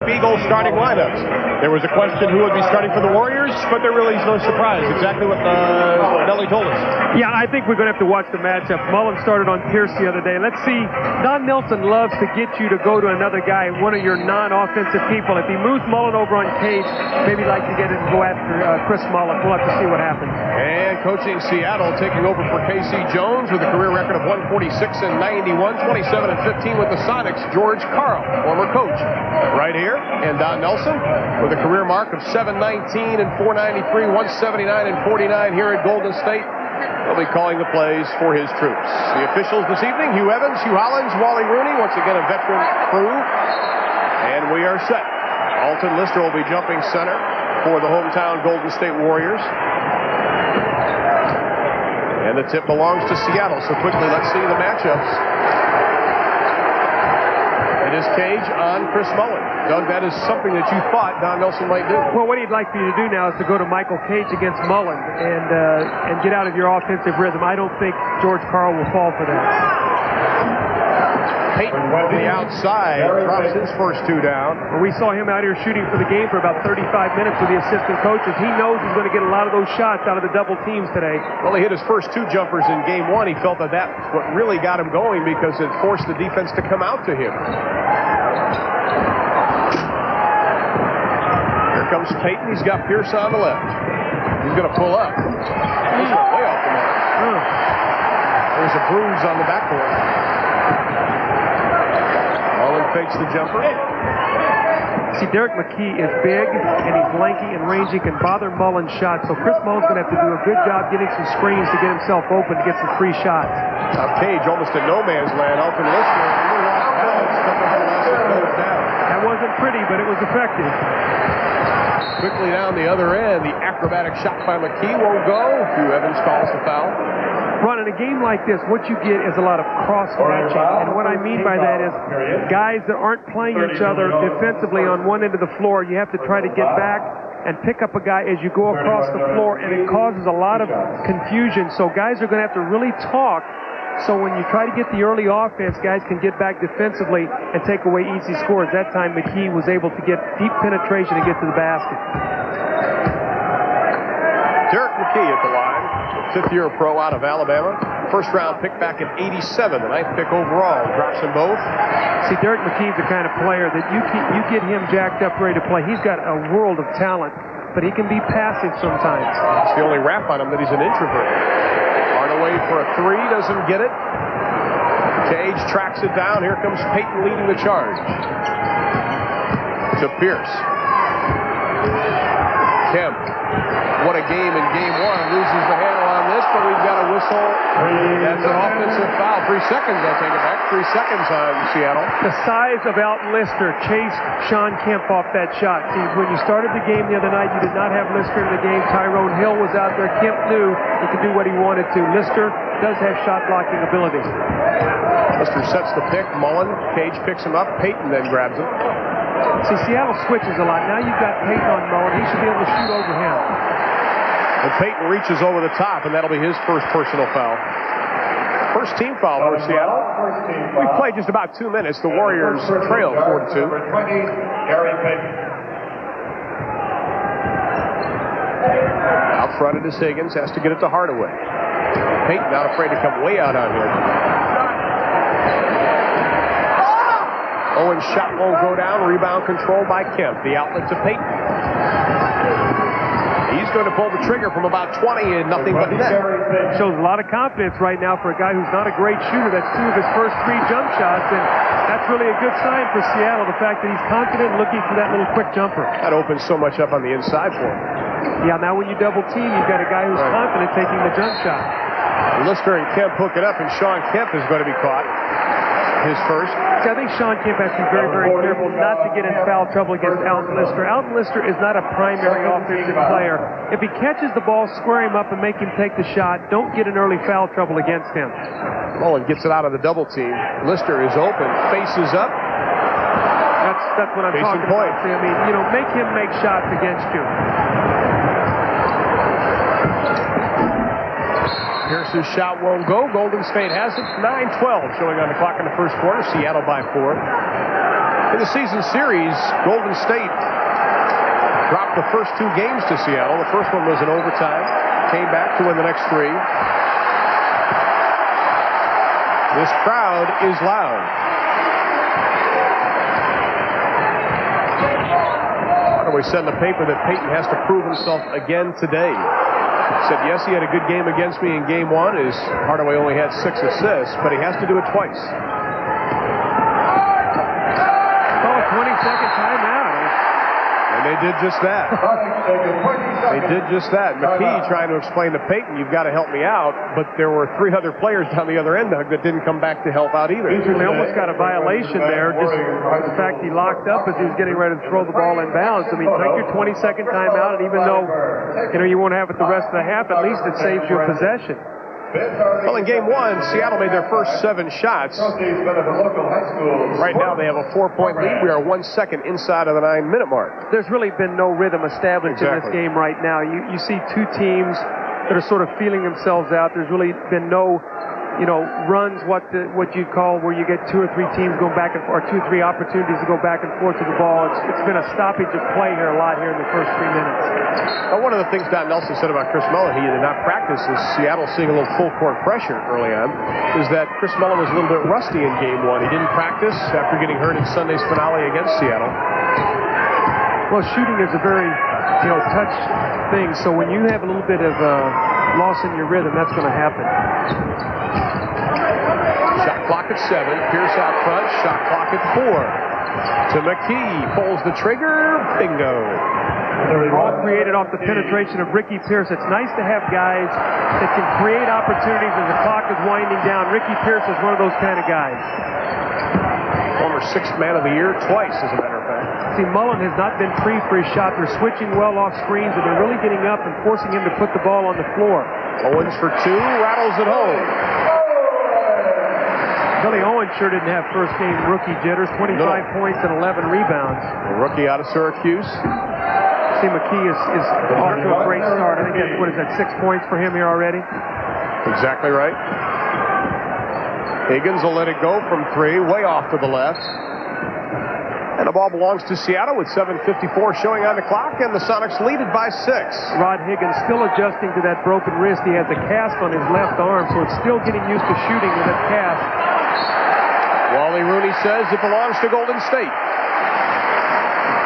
Eagles starting lineups. There was a question who would be starting for the Warriors, but there really is no surprise. Exactly what Nelly told us. Yeah, I think we're going to have to watch the matchup. Mullen started on Pierce the other day. Let's see. Don Nelson loves to get you to go to another guy, one of your non-offensive people. If he moves Mullen over on Cage, maybe like to get it and go after Chris Mullen. We'll have to see what happens. And coaching Seattle, taking over for K.C. Jones with a career record of 146-91, 27-15 with the Sonics. George Karl, former coach, right here. And Don Nelson with a career mark of 719 and 493, 179 and 49 here at Golden State. He'll be calling the plays for his troops. The officials this evening: Hugh Evans, Hugh Hollins, Wally Rooney, once again a veteran crew. And we are set. Alton Lister will be jumping center for the hometown Golden State Warriors. And the tip belongs to Seattle. So quickly, let's see the matchups. It is Cage on Chris Mullen. Doug, that is something that you thought Don Nelson might do. Well, what he'd like for you to do now is to go to Michael Cage against Mullen and get out of your offensive rhythm. I don't think George Karl will fall for that. Payton on the outside drops his first two down. Well, we saw him out here shooting for the game for about 35 minutes with the assistant coaches. He knows he's going to get a lot of those shots out of the double teams today. Well, he hit his first two jumpers in game one. He felt that that's what really got him going because it forced the defense to come out to him. Here comes Payton. He's got Pierce on the left. He's going to pull up. He's way off the mark. There's a bruise on the backboard. Mullen fakes the jumper. See, Derek McKee is big, and he's lanky and rangy, can bother Mullen's shots. So Chris Mullen's going to have to do a good job getting some screens to get himself open to get some free shots. Now Cage almost in no man's land. Alton Lister, that wasn't pretty, but it was effective. Quickly down the other end, the acrobatic shot by McKee won't go. Hugh Evans calls the foul. Ron, in a game like this, what you get is a lot of cross-matching. And what I mean by that is guys that aren't playing each other defensively on one end of the floor, you have to try to get back and pick up a guy as you go across the floor, and it causes a lot of confusion. So guys are going to have to really talk. So when you try to get the early offense, guys can get back defensively and take away easy scores. That time McKee was able to get deep penetration and get to the basket. Derek McKee at the line, fifth-year pro out of Alabama. First-round pick back in '87, the ninth pick overall. Drops them both. See, Derek McKee's the kind of player that you get him jacked up, ready to play. He's got a world of talent, but he can be passive sometimes. It's the only rap on him that he's an introvert. Hardaway for a three, doesn't get it. Cage tracks it down. Here comes Payton leading the charge. To Pierce. Kemp. What a game in game one. Loses the handle on this, but we've got a whistle. That's an offensive foul. 3 seconds, I take it back. 3 seconds on Seattle. The size of Alton Lister chased Sean Kemp off that shot. See, when you started the game the other night, you did not have Lister in the game. Tyrone Hill was out there. Kemp knew he could do what he wanted to. Lister does have shot blocking ability. Lister sets the pick. Mullen. Cage picks him up. Payton then grabs him. See, Seattle switches a lot. Now you've got Payton on Mullen. He should be able to shoot over him. And Payton reaches over the top, and that'll be his first personal foul. First team foul for Seattle. We've played just about 2 minutes. The Warriors trail 4-2. Out front it is Higgins. Has to get it to Hardaway. Payton not afraid to come way out on him. Owen's shot won't go down. Rebound controlled by Kemp. The outlet to Payton. He's going to pull the trigger from about 20 and nothing but net. Shows a lot of confidence right now for a guy who's not a great shooter. That's 2 of his first 3 jump shots, and that's really a good sign for Seattle, the fact that he's confident and looking for that little quick jumper. That opens so much up on the inside for him. Yeah, now when you double team, you've got a guy who's confident taking the jump shot. Lister and Kemp hook it up, and Sean Kemp is going to be caught. His first. See, I think Sean Kemp has to be very, very careful not to get in foul trouble against Alton Lister. Alton Lister is not a primary offensive player. If he catches the ball, square him up and make him take the shot. Don't get in early foul trouble against him. Mullen gets it out of the double team. Lister is open, faces up. That's what I'm talking about. See, I mean, you know, make him make shots against you. Pierce's shot won't go. Golden State has it. 9-12 showing on the clock in the first quarter. Seattle by 4. In the season series, Golden State dropped the first 2 games to Seattle. The first one was in overtime. Came back to win the next 3. This crowd is loud. Hardaway said in the paper that Payton has to prove himself again today. He said, yes, he had a good game against me in game 1. Hardaway only had 6 assists, but he has to do it twice. 20-second timeout. And they did just that. They did just that. McKee trying to explain to Payton, you've got to help me out, but there were 3 other players down the other end, Doug, that didn't come back to help out either. They almost got a violation there, just the fact he locked up as he was getting ready to throw the ball in bounds. I mean, take your 20-second timeout, and even though you won't have it the rest of the half, at least it saves you a possession. Well, in game 1, Seattle made their first 7 shots. Right now, they have a 4-point lead. We are 1 second inside of the 9-minute mark. There's really been no rhythm established in this game right now. You see 2 teams that are sort of feeling themselves out. There's really been no, runs, what you'd call where you get 2 or 3 teams going back and forth, or 2 or 3 opportunities to go back and forth to the ball. It's been a stoppage of play here a lot here in the first 3 minutes. Well, one of the things Don Nelson said about Chris Mullin, he did not practice, is Seattle seeing a little full court pressure early on, is that Chris Mullin was a little bit rusty in game 1. He didn't practice after getting hurt in Sunday's finale against Seattle. Well, shooting is a very, touch thing, so when you have a little bit of loss in your rhythm, that's going to happen. Shot clock at 7. Pierce out front. Shot clock at 4. To McKee. Pulls the trigger. Bingo. All created off the penetration of Ricky Pierce. It's nice to have guys that can create opportunities as the clock is winding down. Ricky Pierce is one of those kind of guys. Former 6th man of the year twice, as a matter of fact. See, Mullin has not been free for his shot. They're switching well off screens, and they're really getting up and forcing him to put the ball on the floor. Owens for 2. Rattles it home. Billy Owens sure didn't have first game rookie jitters. 25 points and 11 rebounds. A rookie out of Syracuse. See, McKee is off to a great start. I think that's, 6 points for him here already? Exactly right. Higgins will let it go from 3, way off to the left. And the ball belongs to Seattle with 7:54 showing on the clock, and the Sonics lead it by 6. Rod Higgins still adjusting to that broken wrist. He has a cast on his left arm, so it's still getting used to shooting with that cast. Wally Rooney says it belongs to Golden State.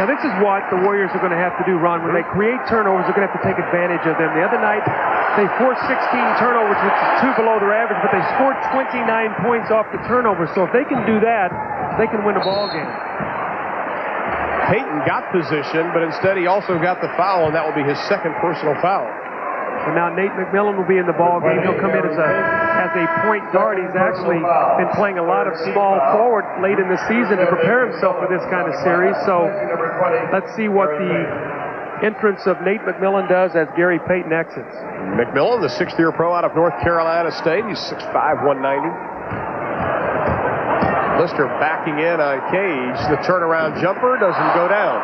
Now, this is what the Warriors are going to have to do, Ron. When they create turnovers, they're going to have to take advantage of them. The other night, they forced 16 turnovers, which is 2 below their average, but they scored 29 points off the turnovers. So if they can do that, they can win a ball game. Payton got position, but instead he also got the foul, and that will be his 2nd personal foul. And now Nate McMillan will be in the ball game. He'll come in as a point guard. He's actually been playing a lot of small forward late in the season to prepare himself for this kind of series. So let's see what the entrance of Nate McMillan does as Gary Payton exits. McMillan, the 6th-year pro out of North Carolina State. He's 6'5", 190. Lister backing in on Cage. The turnaround jumper doesn't go down.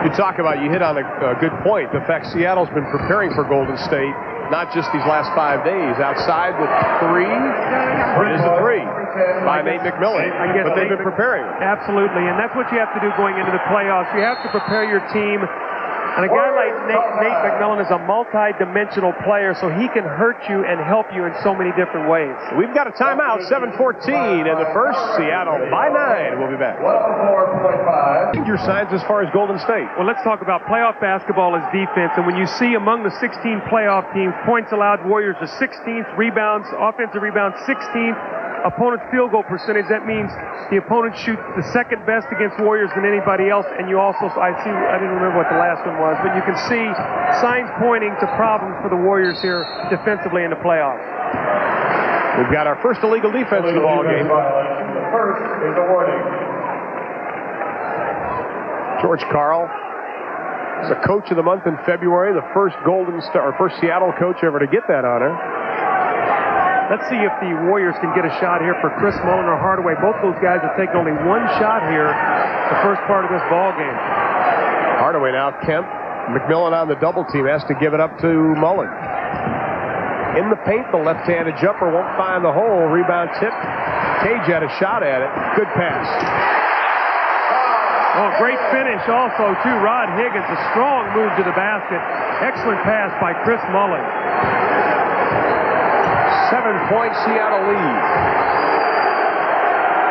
You talk about, you hit on a good point. The fact Seattle's been preparing for Golden State, not just these last 5 days. Outside with 3. It is a 3 by Nate McMillan. But they've been preparing. Absolutely, and that's what you have to do going into the playoffs. You have to prepare your team. And a guy like Nate McMillan is a multi-dimensional player, so he can hurt you and help you in so many different ways. We've got a timeout, 7:14 in the first. Seattle by 9. We'll be back. Your signs as far as Golden State. Well, let's talk about playoff basketball as defense. And when you see among the 16 playoff teams, points allowed, Warriors are 16th, rebounds, offensive rebounds 16th, opponent's field goal percentage. That means the opponent shoots the 2nd best against Warriors than anybody else. And you also, I didn't remember what the last one was, but you can see signs pointing to problems for the Warriors here defensively in the playoffs. We've got our first illegal defense in the ball game. First is a warning. George Karl is the coach of the month in February, the first first Seattle coach ever to get that honor. Let's see if the Warriors can get a shot here for Chris Mullin or Hardaway. Both those guys have taken only 1 shot here the first part of this ball game. Hardaway now, Kemp. McMillan on the double team has to give it up to Mullin. In the paint, the left-handed jumper won't find the hole. Rebound tip Cage had a shot at it. Good pass. Oh, great finish also, too. Rod Higgins, a strong move to the basket. Excellent pass by Chris Mullen. 7-point Seattle lead.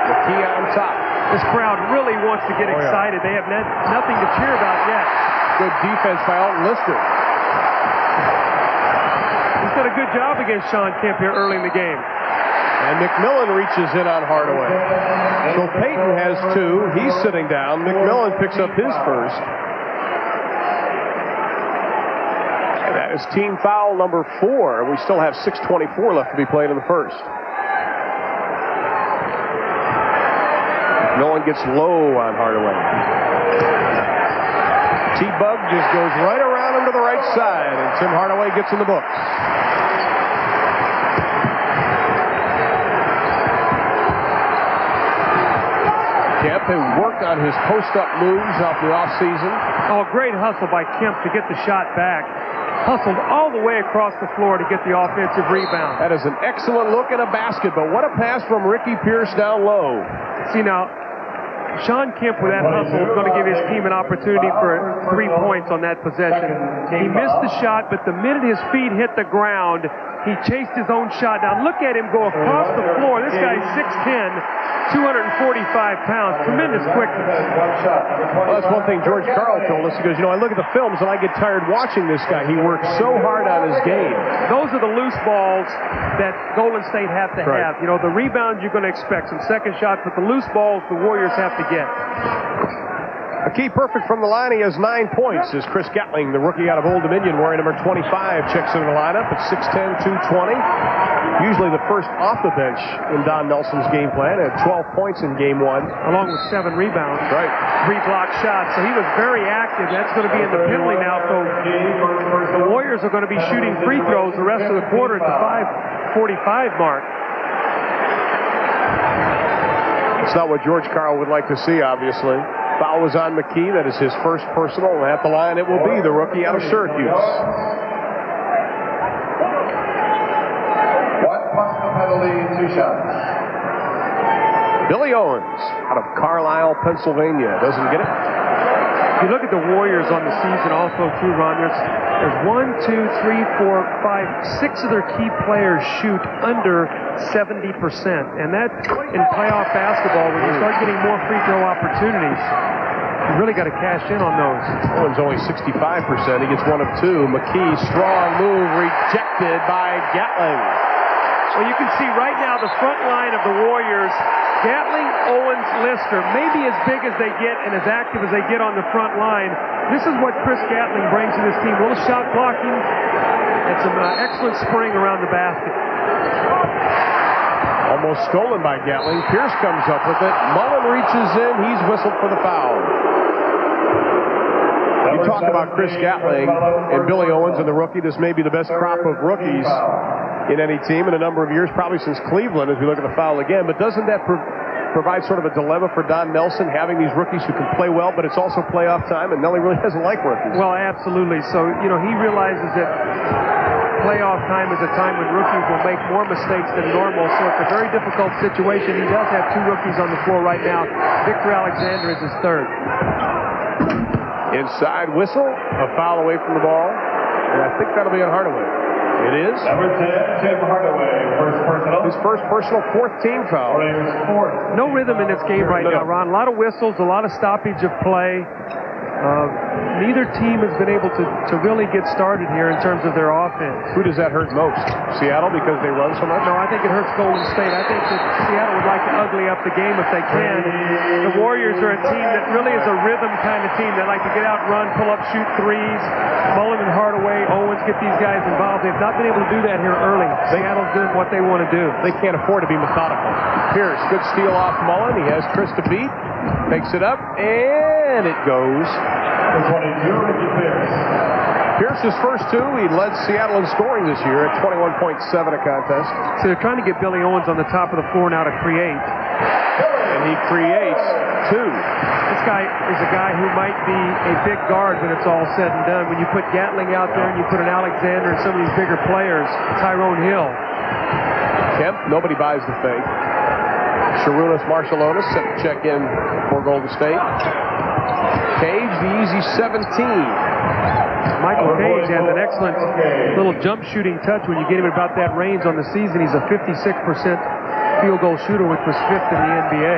McKee on top. This crowd really wants to get excited. They have nothing to cheer about yet. Good defense by Alton Lister. He's done a good job against Sean Kemp here early in the game. And McMillan reaches in on Hardaway. So Payton has 2. He's sitting down. McMillan picks up his first. And that is team foul number 4. We still have 6:24 left to be played in the first. McMillan gets low on Hardaway. T-Bug just goes right around him to the right side, and Tim Hardaway gets in the books. Kemp, who worked on his post-up moves off the offseason. Oh, great hustle by Kemp to get the shot back. Hustled all the way across the floor to get the offensive rebound. That is an excellent look at a basket, but what a pass from Ricky Pierce down low. See now, Sean Kemp with that hustle is going to give his team an opportunity for 3 points on that possession. He missed the shot, but the minute his feet hit the ground, he chased his own shot down. Look at him go across the floor. This guy's 6'10", 245 pounds. Tremendous quickness. Well, that's one thing George Karl told us. He goes, I look at the films and I get tired watching this guy. He works so hard on his game. Those are the loose balls that Golden State have to have. The rebounds you're going to expect, some second shots, but the loose balls the Warriors have to get. McKee perfect from the line. He has 9 points as Chris Gatling, the rookie out of Old Dominion, wearing number 25, checks into the lineup at 6'10", 220. Usually the first off the bench in Don Nelson's game plan. Had 12 points in game 1. Along with 7 rebounds. Right. 3 block shots. So he was very active. That's going to be in the penalty now. So the Warriors are going to be shooting free throws the rest of the quarter at the 5:45 mark. It's not what George Karl would like to see, obviously. Foul was on McKee. That is his first personal. And at the line, it will be the rookie out of Syracuse. 1 personal penalty, 2 shots. Billy Owens out of Carlisle, Pennsylvania. Doesn't get it. If you look at the Warriors on the season also, too, Ron, there's 1, 2, 3, 4, 5, 6 of their key players shoot under 70%. And that, in playoff basketball, when you start getting more free throw opportunities, you really got to cash in on those. Owens only 65%. He gets 1 of 2. McKee, strong move, rejected by Gatling. Well, you can see right now the front line of the Warriors, Gatling, Owens, Lister, maybe as big as they get and as active as they get on the front line. This is what Chris Gatling brings to this team. A little shot blocking and some excellent spring around the basket. Almost stolen by Gatling. Pierce comes up with it. Mullen reaches in. He's whistled for the foul. You talk about Chris Gatling and Billy Owens and the rookie. This may be the best crop of rookies in any team in a number of years, probably since Cleveland, as we look at the foul again. But doesn't that provide sort of a dilemma for Don Nelson, having these rookies who can play well, but it's also playoff time, and Nelly really doesn't like rookies? Well, absolutely. So, he realizes that playoff time is a time when rookies will make more mistakes than normal. So it's a very difficult situation. He does have 2 rookies on the floor right now. Victor Alexander is his 3rd. Inside whistle, a foul away from the ball, and I think that'll be on Hardaway. It is. Number 10, Tim Hardaway, first personal. His first personal, 4th team foul. No rhythm in this game right now, Ron. A lot of whistles, a lot of stoppage of play. Neither team has been able to really get started here in terms of their offense. Who does that hurt most? Seattle, because they run so much? No, I think it hurts Golden State. I think that Seattle would like to ugly up the game if they can. The Warriors are a team that really is a rhythm kind of team. They like to get out, run, pull up, shoot threes. Mullen and Hardaway, Owens, get these guys involved. They've not been able to do that here early. Seattle's doing what they want to do. They can't afford to be methodical. Pierce, good steal off Mullen. He has Chris to beat. Makes it up, and it goes. 22, Ricky Pierce. Pierce's first 2. He led Seattle in scoring this year at 21.7 a contest. So they're trying to get Billy Owens on the top of the floor now to create. And he creates 2. This guy is a guy who might be a big guard when it's all said and done. When you put Gatling out there and you put an Alexander and some of these bigger players, Tyrone Hill. Kemp, nobody buys the fake. Sharunas Marshallonis set to check in for Golden State. Cage, the easy 17. Michael Cage has an excellent little jump shooting touch when you get him about that range on the season. He's a 56% field goal shooter, which was 5th in the NBA.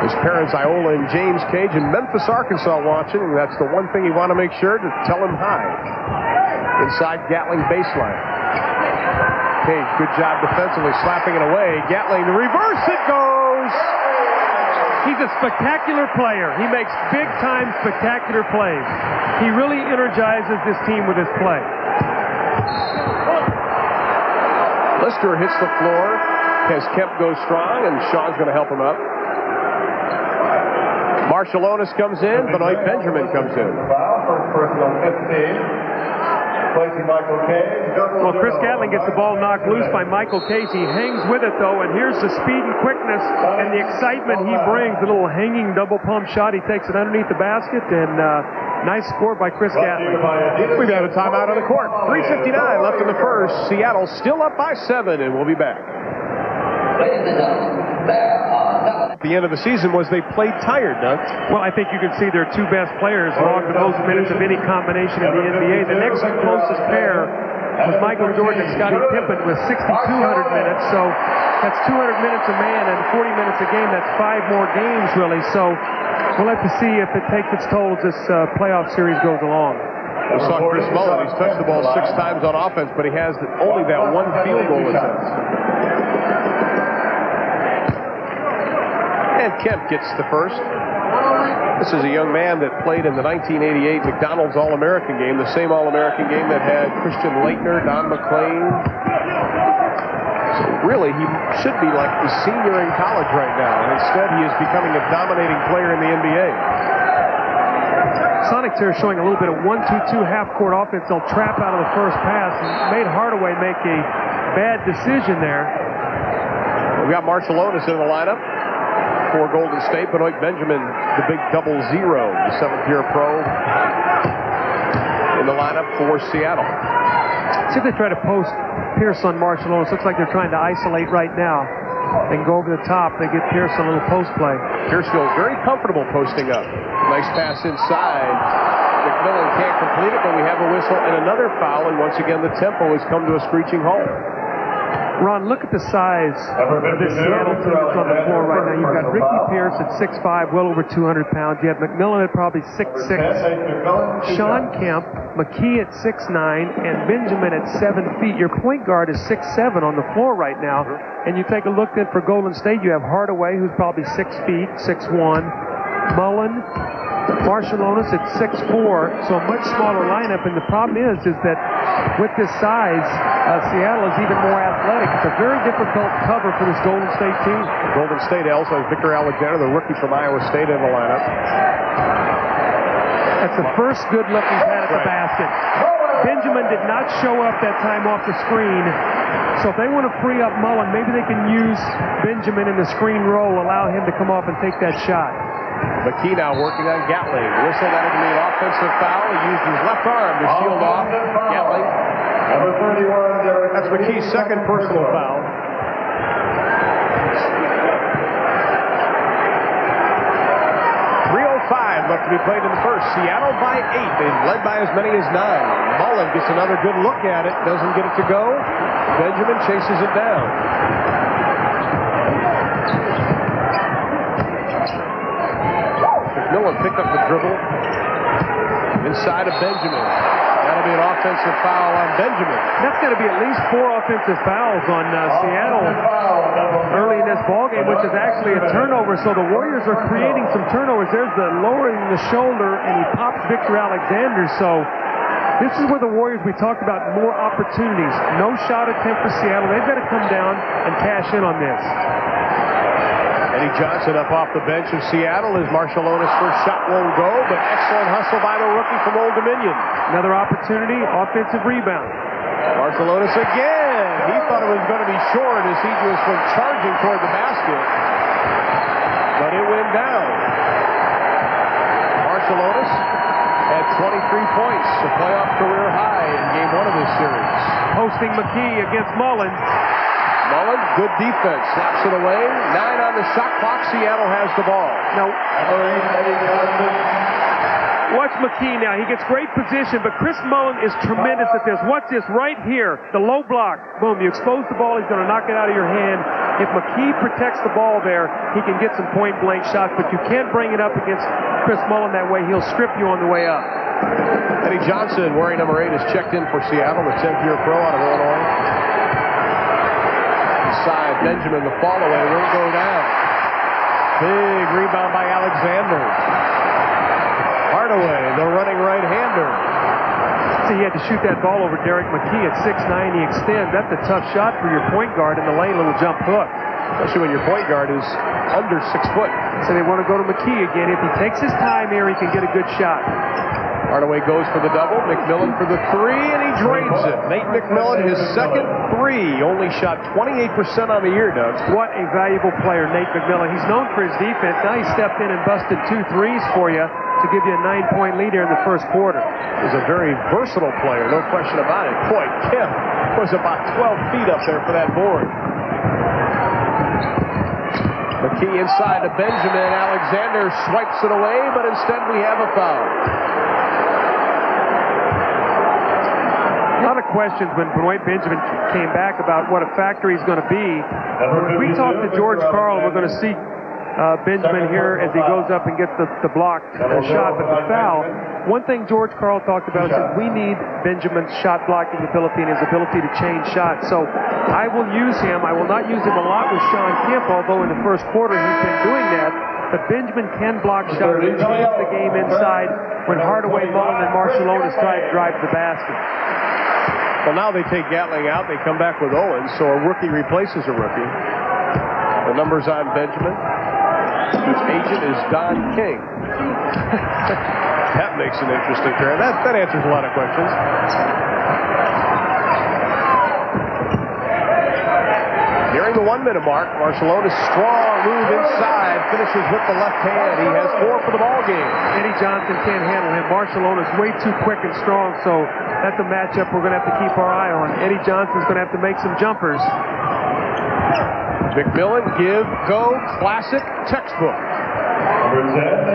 His parents, Iola and James Cage, in Memphis, Arkansas, watching, and that's the one thing you want to make sure to tell him hi. Inside Gatling baseline. Cage, good job defensively, slapping it away. Gatling, the reverse, it goes! He's a spectacular player. He makes big-time spectacular plays. He really energizes this team with his play. Lister hits the floor as Kemp goes strong, and Sean's going to help him up. Marshallonis comes in, Benoit Benjamin comes in. First personal 15. Placing Michael Cage. Well, Chris Gatling gets the ball knocked loose by Michael Cage. He hangs with it, though, and here's the speed and quickness and the excitement he brings. A little hanging double pump shot. He takes it underneath the basket, and nice score by Chris Gatling. We've got a timeout on the court. 3:59 left in the first. Seattle still up by 7, and we'll be back. At the end of the season was they played tired, Doug. Well, I think you can see their two best players logged the most minutes of any combination in the NBA. The next closest pair was Michael Jordan and Scottie Pippen with 6,200 minutes. So that's 200 minutes a man and 40 minutes a game. That's 5 more games, really. So we'll have to see if it takes its toll as this playoff series goes along. We saw Chris Mullin. He's touched the ball 6 times on offense, but he has only that 1 field goal attempt. And Kemp gets the first. This is a young man that played in the 1988 McDonald's All-American game, the same All-American game that had Christian Laettner, Don McClain. So really, he should be like a senior in college right now, and instead he is becoming a dominating player in the NBA. Sonics here showing a little bit of 1-2-2 half-court offense. They'll trap out of the first pass and made Hardaway make a bad decision there. We've got Marshallonis in the lineup for Golden State. Benoit Benjamin, the big 0-0, the 7th-year pro in the lineup for Seattle. See if they try to post Pierce on Marshallonis. Looks like they're trying to isolate right now. They can go over the top. They get Pierce a little post play. Pierce feels very comfortable posting up. Nice pass inside. McMillan can't complete it, but we have a whistle and another foul, and once again the tempo has come to a screeching halt. Ron, look at the size of this Seattle team that's on the floor right now. You've got Ricky Pierce at 6'5", well over 200 pounds. You have McMillan at probably 6'6", Sean Kemp, McKee at 6'9", and Benjamin at 7 feet. Your point guard is 6'7" on the floor right now. And you take a look then for Golden State, you have Hardaway, who's probably 6 feet, 6'1", Mullen, Marshallonis at 6'4", so a much smaller lineup. And the problem is that with this size, Seattle is even more athletic. It's a very difficult cover for this Golden State team. Golden State also has Victor Alexander, the rookie from Iowa State, in the lineup. That's the first good look he's had at the basket. Benjamin did not show up that time off the screen. So if they want to free up Mullen, maybe they can use Benjamin in the screen roll, allow him to come off and take that shot. McKee now working on Gatling. Whistle, that would be an offensive foul. He used his left arm to shield off Gatling. Number 31, that's McKee's second personal foul. Left to be played in the first. Seattle by 8. They've led by as many as 9. Mullen gets another good look at it. Doesn't get it to go. Benjamin chases it down. McMillan picked up the dribble. Inside of Benjamin. That'll be an offensive foul on Benjamin. That's got to be at least 4 offensive fouls on Seattle early in this ballgame, which is actually a turnover. So the Warriors are creating some turnovers. There's the lowering the shoulder, and he pops Victor Alexander. So this is where the Warriors, we talked about more opportunities. No shot attempt for Seattle. They've got to come down and cash in on this. Eddie Johnson up off the bench of Seattle as Marshallonis' first shot won't go, but excellent hustle by the rookie from Old Dominion. Another opportunity, offensive rebound. Marshallonis again. He thought it was going to be short as he just went charging toward the basket, but it went down. Marshallonis had 23 points, a playoff career high in game 1 of this series. Posting McKee against Mullen. Mullen, good defense, slaps it away. 9 on the shot clock. Seattle has the ball. Now, watch McKee now. He gets great position, but Chris Mullen is tremendous at this. Watch this right here. The low block. Boom, you expose the ball, he's going to knock it out of your hand. If McKee protects the ball there, he can get some point-blank shots, but you can't bring it up against Chris Mullen that way. He'll strip you on the way up. Eddie Johnson, wearing number 8, is checked in for Seattle, the 10th-year pro out of Illinois. Inside, Benjamin, the fall away, won't go down. Big rebound by Alexander. Hardaway, the running right-hander. See, he had to shoot that ball over Derek McKee at 6'9". He extends. That's a tough shot for your point guard in the lane, little jump hook. Especially when your point guard is under 6 foot. So they want to go to McKee again. If he takes his time here, he can get a good shot. Hardaway goes for the double. McMillan for the 3, and he drains it. Nate McMillan, his second 3, only shot 28% on the year, Doug. What a valuable player, Nate McMillan. He's known for his defense. Now he stepped in and busted 2 threes for you to give you a 9-point lead here in the first quarter. He's a very versatile player, no question about it. Boy, Kemp was about 12 feet up there for that board. McKee inside to Benjamin. Alexander swipes it away, but instead we have a foul. A lot of questions when Benoit Benjamin came back about what a factor he's going to be. When we talk to George Karl, we're going to see Benjamin here as he goes up and gets the blocked shot, but the foul. One thing George Karl talked about is that we need Benjamin's shot blocking ability and his ability to change shots. So I will use him. I will not use him a lot with Sean Kemp, although in the first quarter he's been doing that. But Benjamin can block shots and change the game inside when Hardaway, Mullen, and Marciulionis try to drive the basket. Well, now they take Gatling out. They come back with Owens, so a rookie replaces a rookie. The numbers on Benjamin. His agent is Don King. That makes an interesting pair. That answers a lot of questions. Nearing the 1-minute mark, Marciulionis, strong move inside, finishes with the left hand. He has 4 for the ball game. Eddie Johnson can't handle him. Marciulionis way too quick and strong, so that's a matchup we're going to have to keep our eye on. Eddie Johnson's going to have to make some jumpers. McMillan, give, go, classic, textbook.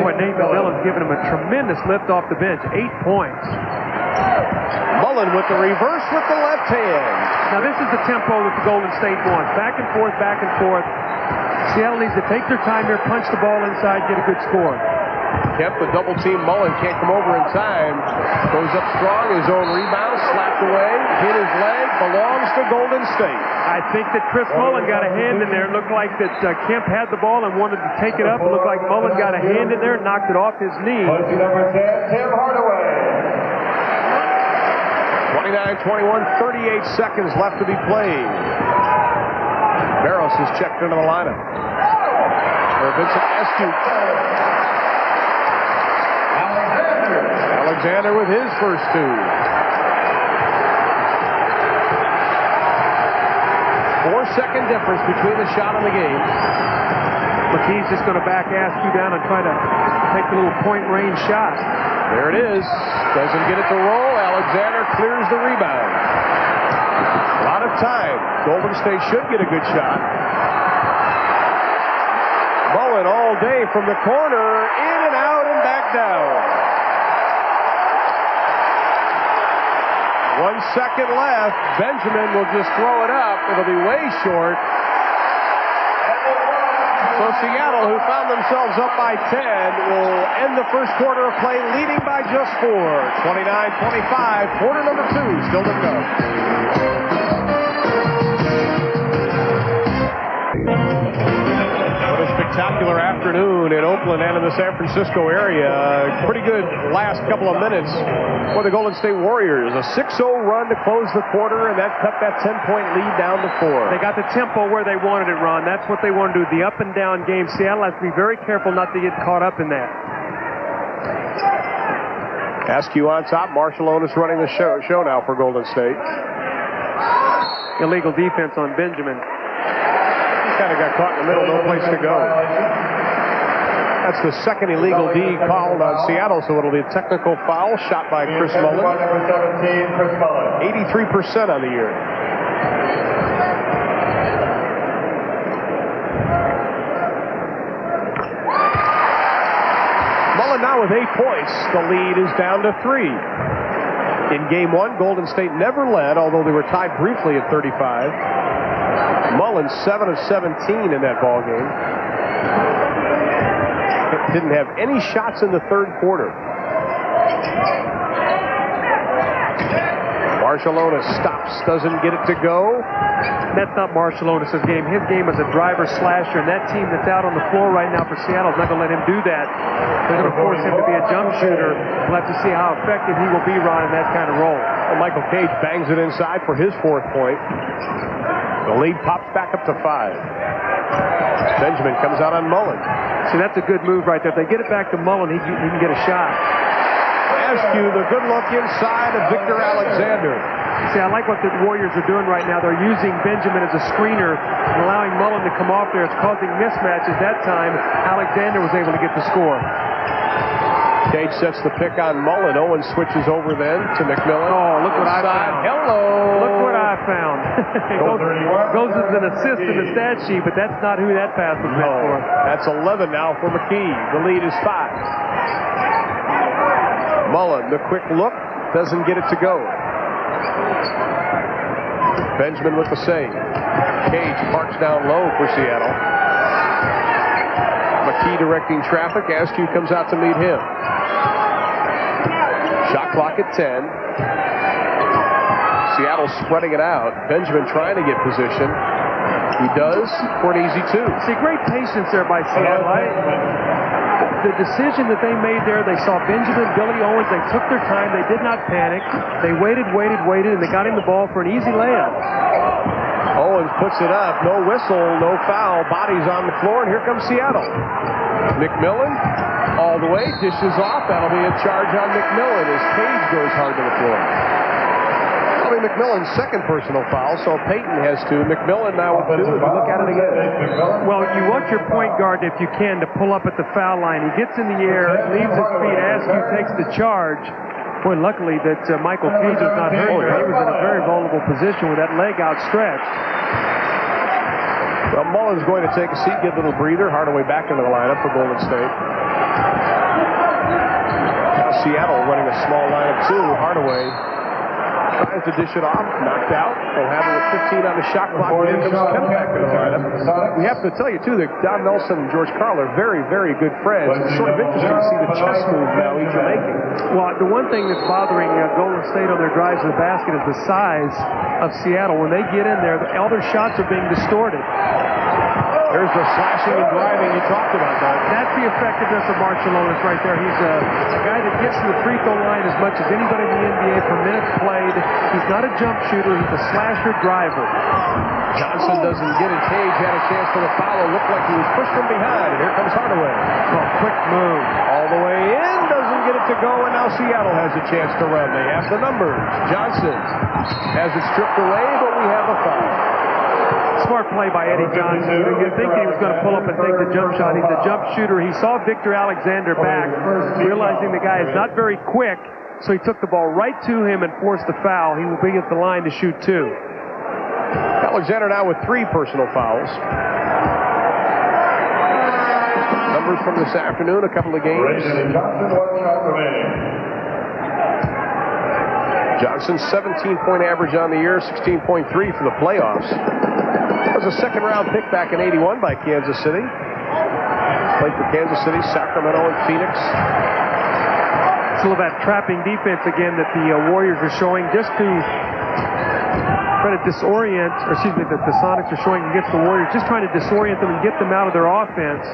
Boy, Nate McMillan's giving him a tremendous lift off the bench. 8 points. Mullen with the reverse with the left hand. Now this is the tempo that the Golden State wants. Back and forth, back and forth. Seattle needs to take their time here, punch the ball inside, get a good score. Kemp, the double team. Mullen can't come over in time. Goes up strong, his own rebound, slapped away, hit his leg, belongs to Golden State. I think that Chris Mullen got a hand in there. It looked like that Kemp had the ball and wanted to take it up. It looked like Mullen got a hand in there, knocked it off his knee. Number 10, Tim Hardaway. 29-21, 38 seconds left to be played. Barros is checked into the lineup. Vincent Askew. Alexander with his first 2. 4-second difference between the shot and the game. McKee's just going to back Askew down and try to take a little point range shot. There it is. Doesn't get it to roll. Alexander clears the rebound. A lot of time. Golden State should get a good shot. Mullen all day from the corner. In and out and back down. 1 second left. Benjamin will just throw it up. It'll be way short. So Seattle, who found themselves up by 10, will end the first quarter of play leading by just 4. 29-25, quarter number 2 still to go. What a spectacular afternoon in Oakland and in the San Francisco area. Pretty good last couple of minutes for the Golden State Warriors. A 6-0 run to close the quarter, and that cut that 10-point lead down to 4. They got the tempo where they wanted it, Ron. That's what they want to do, the up and down game. Seattle has to be very careful not to get caught up in that. Askew on top. Marciulionis running the show now for Golden State. Illegal defense on Benjamin. Kind of got caught in the middle, no place to go. That's the second illegal D called on Seattle, so it'll be a technical foul shot by Chris Mullen. Number 17, Chris Mullen. 83% on the year. Mullen now with 8 points. The lead is down to 3. In game 1, Golden State never led, although they were tied briefly at 35. Mullen 7 of 17 in that ball game. Didn't have any shots in the third quarter. Marciulionis stops, doesn't get it to go. That's not Marciulionis' game. His game is a driver slasher, and that team that's out on the floor right now for Seattle is not going to let him do that. They're going to force him to be a jump shooter. We'll have to see how effective he will be, Ron, in that kind of role. Well, Michael Cage bangs it inside for his 4th point. The lead pops back up to 5. Benjamin comes out on Mullen. See, that's a good move right there. If they get it back to Mullen, he can get a shot. Askew, the good look inside of Victor Alexander. See, I like what the Warriors are doing right now. They're using Benjamin as a screener and allowing Mullen to come off there. It's causing mismatches. That time, Alexander was able to get the score. Cage sets the pick on Mullen. Owen switches over then to McMillan. Oh, look what I found. Hello. Look what I found. goes as an assist in the stat sheet, but that's not who that pass was meant for. That's 11 now for McKee. The lead is 5. Mullen, the quick look, doesn't get it to go. Benjamin with the save. Cage parks down low for Seattle. McKee directing traffic. Askew comes out to meet him. Shot clock at 10. Seattle spreading it out. Benjamin trying to get position. He does for an easy 2. See, great patience there by Seattle. The decision that they made there, they saw Benjamin, Billy Owens, they took their time, they did not panic. They waited, and they got him the ball for an easy layup. Owens puts it up, no whistle, no foul, bodies on the floor, and here comes Seattle. McMillan, all the way, dishes off, that'll be a charge on McMillan as Cage goes hard to the floor. That'll be McMillan's 2nd personal foul, so Payton has 2. McMillan now with 2. Look at it again. Well, you want your point guard, if you can, to pull up at the foul line. He gets in the air, leaves his feet, Askew takes the charge. Boy, luckily that Michael Cage was not hurt there. He was in a very vulnerable position with that leg outstretched. Well, Mullen's going to take a seat, get a little breather. Hardaway back into the lineup for Golden State. Now Seattle running a small lineup too. Hardaway tries to dish it off, knocked out. They'll have it with 15 on the shot clock. Here comes Kemp back to the lineup. We have to tell you, too, that Don Nelson and George Karl are very, very good friends. It's sort of interesting to see the chess move now each are making. Well, the one thing that's bothering Golden State on their drives to the basket is the size of Seattle. When they get in there, all their shots are being distorted. There's the slashing and driving you talked about, Doug. That's the effectiveness of Marciulionis right there. He's a guy that gets to the free throw line as much as anybody in the NBA per minute played. He's not a jump shooter. He's a slasher driver. Johnson doesn't get it. Cage had a chance for the foul. It looked like he was pushed from behind. And here comes Hardaway. Oh, quick move. All the way in. Doesn't get it to go. And now Seattle has a chance to run. They have the numbers. Johnson has it stripped away, but we have a foul. Smart play by Eddie Johnson. You'd think he was going to pull up and take the jump shot. He's a jump shooter. He saw Victor Alexander back, realizing the guy is not very quick, so he took the ball right to him and forced the foul. He will be at the line to shoot 2. Alexander now with 3 personal fouls. Numbers from this afternoon, a couple of games. Johnson, 17-point average on the year, 16.3 for the playoffs. Was a 2nd-round pick back in '81 by Kansas City. Played for Kansas City, Sacramento, and Phoenix. Some of that trapping defense again that the Warriors are showing just to try to disorient, or excuse me, that the Sonics are showing against the Warriors, just trying to disorient them and get them out of their offense.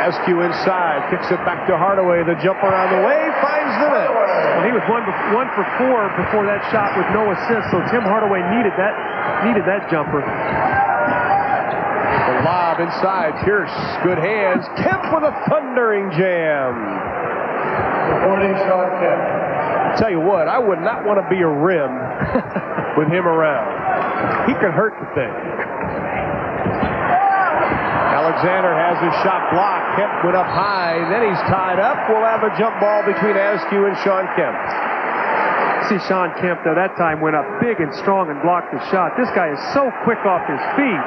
Askew inside, kicks it back to Hardaway. The jumper on the way, finds the net. Well, he was 1 for 4 before that shot with no assist, so Tim Hardaway needed that jumper. The lob inside, Pierce, good hands. Kemp with a thundering jam. I'll tell you what, I would not want to be a rim with him around. He could hurt the thing. Alexander has his shot blocked. Kemp went up high, then he's tied up. We'll have a jump ball between Askew and Shawn Kemp. See Shawn Kemp, though, that time went up big and strong and blocked the shot. This guy is so quick off his feet.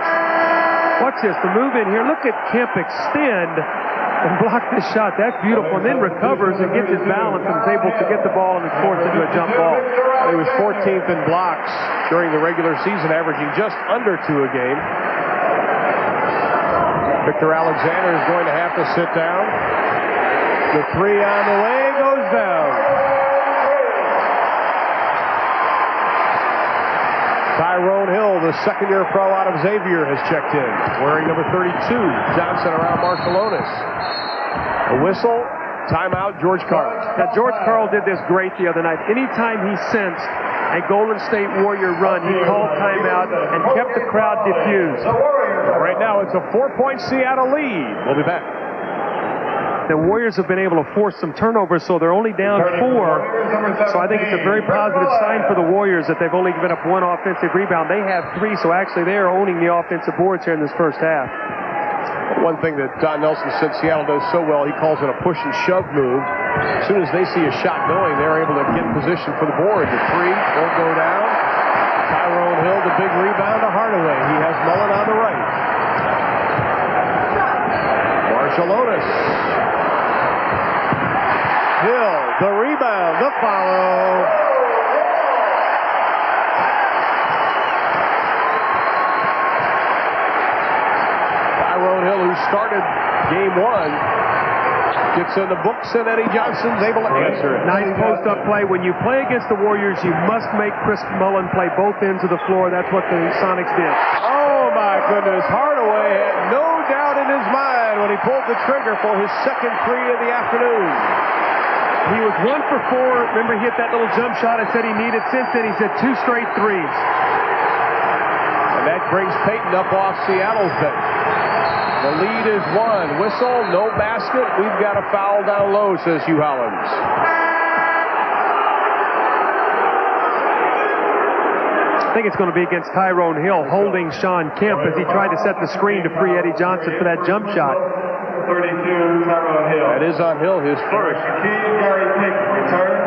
Watch this, the move in here. Look at Kemp extend and blocked this shot. That's beautiful. And then recovers and gets his balance and is able to get the ball and is forced into a jump ball. He was 14th in blocks during the regular season, averaging just under 2 a game. Victor Alexander is going to have to sit down. The three on the way goes down. Tyrone Hill, the second-year pro out of Xavier, has checked in, wearing number 32. Johnson around Marcelonis. A whistle, timeout, George Karl. Now, George Karl did this great the other night. Anytime he sensed a Golden State Warrior run, he called timeout and kept the crowd diffused. Right now, it's a 4-point Seattle lead. We'll be back. The Warriors have been able to force some turnovers, so they're only down 4. So I think it's a very positive sign for the Warriors that they've only given up 1 offensive rebound. They have 3, so actually they are owning the offensive boards here in this first half. One thing that Don Nelson said Seattle does so well, he calls it a push and shove move. As soon as they see a shot going, they're able to get in position for the board. The three won't go down. Tyrone Hill, the big rebound to Hardaway. He has Mullen on the right. Marcelonis. Hill, the rebound, the follow. Tyrone Hill, who started game 1, gets in the books, and Eddie Johnson's able to answer it. Nice post-up play. When you play against the Warriors, you must make Chris Mullen play both ends of the floor. That's what the Sonics did. Oh, my goodness. Hardaway had no doubt in his mind when he pulled the trigger for his second 3 of the afternoon. He was 1 for 4. Remember, he hit that little jump shot I said he needed. Since then, he's hit 2 straight threes. And that brings Payton up off Seattle's bench. The lead is 1. Whistle, no basket. We've got a foul down low, says Hugh Hollins. I think it's going to be against Tyrone Hill holding Sean Kemp as he tried to set the screen to free Eddie Johnson for that jump shot. 32, Tyrone Hill. That is on Hill, his first.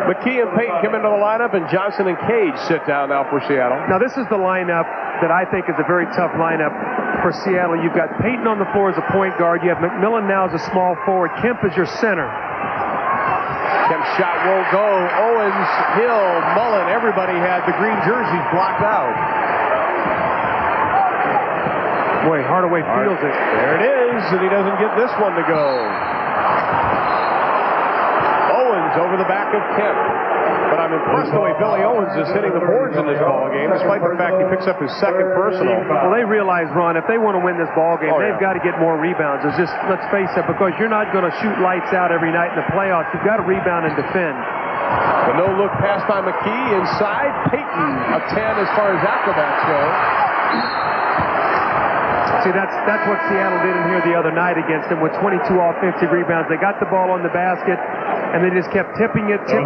McKee and Payton come into the lineup, and Johnson and Cage sit down now for Seattle. Now, this is the lineup that I think is a very tough lineup for Seattle. You've got Payton on the floor as a point guard. You have McMillan now as a small forward. Kemp is your center. Kemp's shot won't go. Owens, Hill, Mullen, everybody had the green jerseys blocked out. Boy, Hardaway feels it. There it is, and he doesn't get this one to go. Owens over the back of Kemp. But I'm impressed the way Billy Owens is hitting the boards in this ball game, despite the fact he picks up his second personal. Well, they realize, Ron, if they want to win this ball game, they've got to get more rebounds. It's just, let's face it, because you're not going to shoot lights out every night in the playoffs. You've got to rebound and defend. The no-look pass by McKee inside. Payton, a 10 as far as acrobats go. See, that's what Seattle did in here the other night against them with 22 offensive rebounds. They got the ball on the basket, and they just kept tipping it until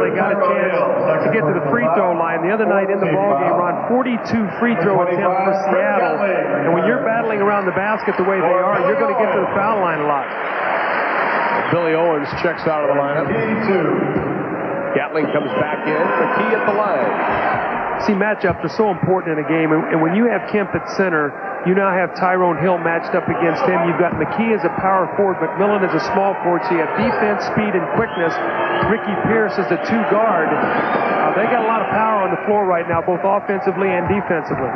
they got a chance to get to the free throw line. The other night in the ball game, Ron, 42 free throw attempts for Seattle. And when you're battling around the basket the way they are, you're going to get to the foul line a lot. Billy Owens checks out of the lineup. Gatling comes back in. McKee at the line. See, matchups are so important in a game, and when you have Kemp at center, you now have Tyrone Hill matched up against him. You've got McKee as a power forward, McMillan as a small forward, so you have defense, speed, and quickness. Ricky Pierce as the 2 guard. They got a lot of power on the floor right now, both offensively and defensively.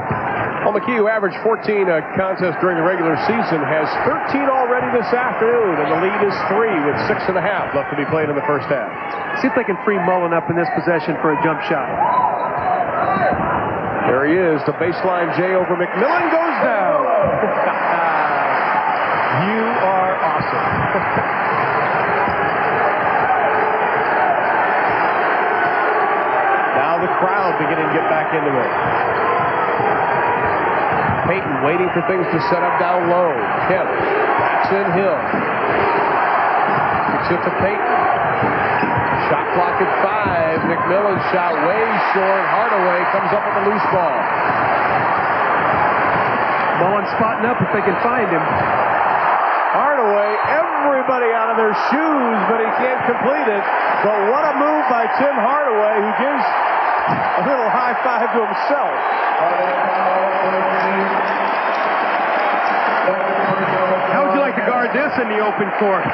Well, McKee, who averaged 14 contests during the regular season, has 13 already this afternoon, and the lead is 3 with 6.5 left to be played in the first half. See if they can free Mullen up in this possession for a jump shot. There he is, the baseline J over McMillan goes down. You are awesome. Now the crowd beginning to get back into it. Payton waiting for things to set up down low. Kemp backs in Hill. Kicks it to Payton. Shot clock at 5. McMillan's shot way short. Hardaway comes up with a loose ball. Mullen spotting up if they can find him. Hardaway, everybody out of their shoes, but he can't complete it. But what a move by Tim Hardaway, who gives a little high five to himself. How would you like to guard this in the open court?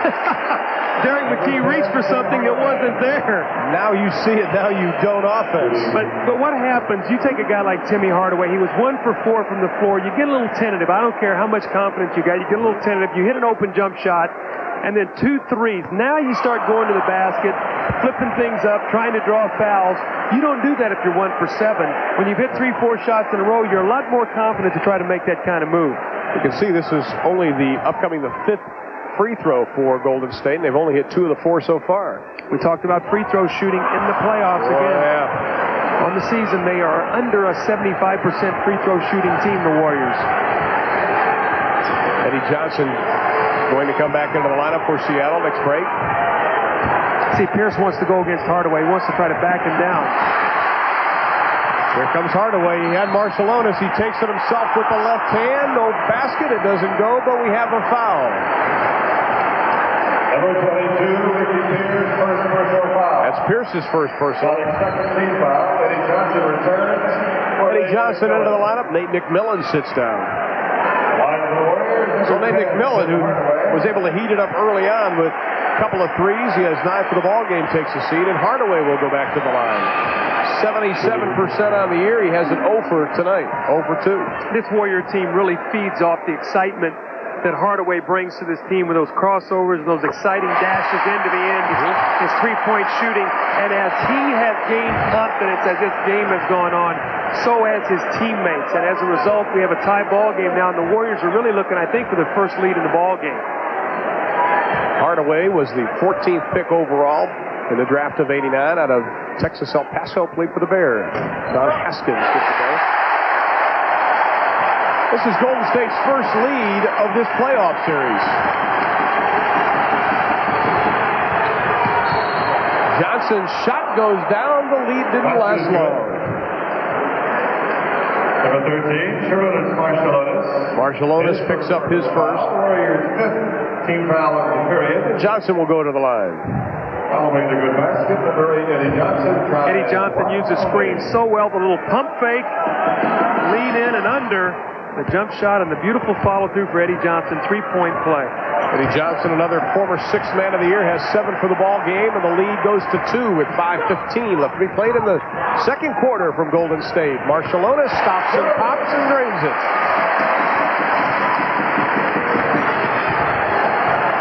Derek McKee reached for something that wasn't there. Now you see it, now you don't offense. But what happens, you take a guy like Timmy Hardaway, he was 1 for 4 from the floor, you get a little tentative. I don't care how much confidence you got, you get a little tentative, you hit an open jump shot, and then 2 threes. Now you start going to the basket, flipping things up, trying to draw fouls. You don't do that if you're 1 for 7. When you've hit 3-4 shots in a row, you're a lot more confident to try to make that kind of move. You can see this is only the 5th free throw for Golden State, and they've only hit 2 of the 4 so far. We talked about free throw shooting in the playoffs again. Yeah. On the season, they are under a 75% free throw shooting team, the Warriors. Eddie Johnson going to come back into the lineup for Seattle next break. See, Pierce wants to go against Hardaway. He wants to try to back him down. Here comes Hardaway. He had Marciulionis. He takes it himself with the left hand. No basket. It doesn't go, but we have a foul. Number 22, Ricky Pierce, first personal foul. That's Pierce's first personal. Second team foul. Eddie Johnson returns. Eddie Johnson into the lineup. Nate McMillan sits down. So Nate McMillan, who was able to heat it up early on with a couple of threes, he has 9 for the ball game, takes a seat, and Hardaway will go back to the line. 77% on the year. He has an 0 for tonight. 0 for 2. This Warrior team really feeds off the excitement that Hardaway brings to this team with those crossovers, those exciting dashes into the end, his three-point shooting. And as he has gained confidence as this game has gone on, so has his teammates. And as a result, we have a tie ball game now, and the Warriors are really looking, I think, for the first lead in the ball game. Hardaway was the 14th pick overall in the draft of '89 out of Texas El Paso, played for the Bears. Don Haskins gets the ball. This is Golden State's first lead of this playoff series. Johnson's shot goes down. The lead didn't last long. Number 13, Sherwood Marciulionis. Marciulionis picks up his first. Warriors' 5th team foul of the period. Johnson will go to the line. Following the good basket, number 8, Eddie Johnson. Eddie Johnson uses screen so well. The little pump fake, lead in and under. The jump shot and the beautiful follow-through for Eddie Johnson, three-point play. Eddie Johnson, another former 6th man of the year, has 7 for the ball game, and the lead goes to 2 with 5:15 left to be played in the second quarter from Golden State. Marciulionis stops and pops and drains it.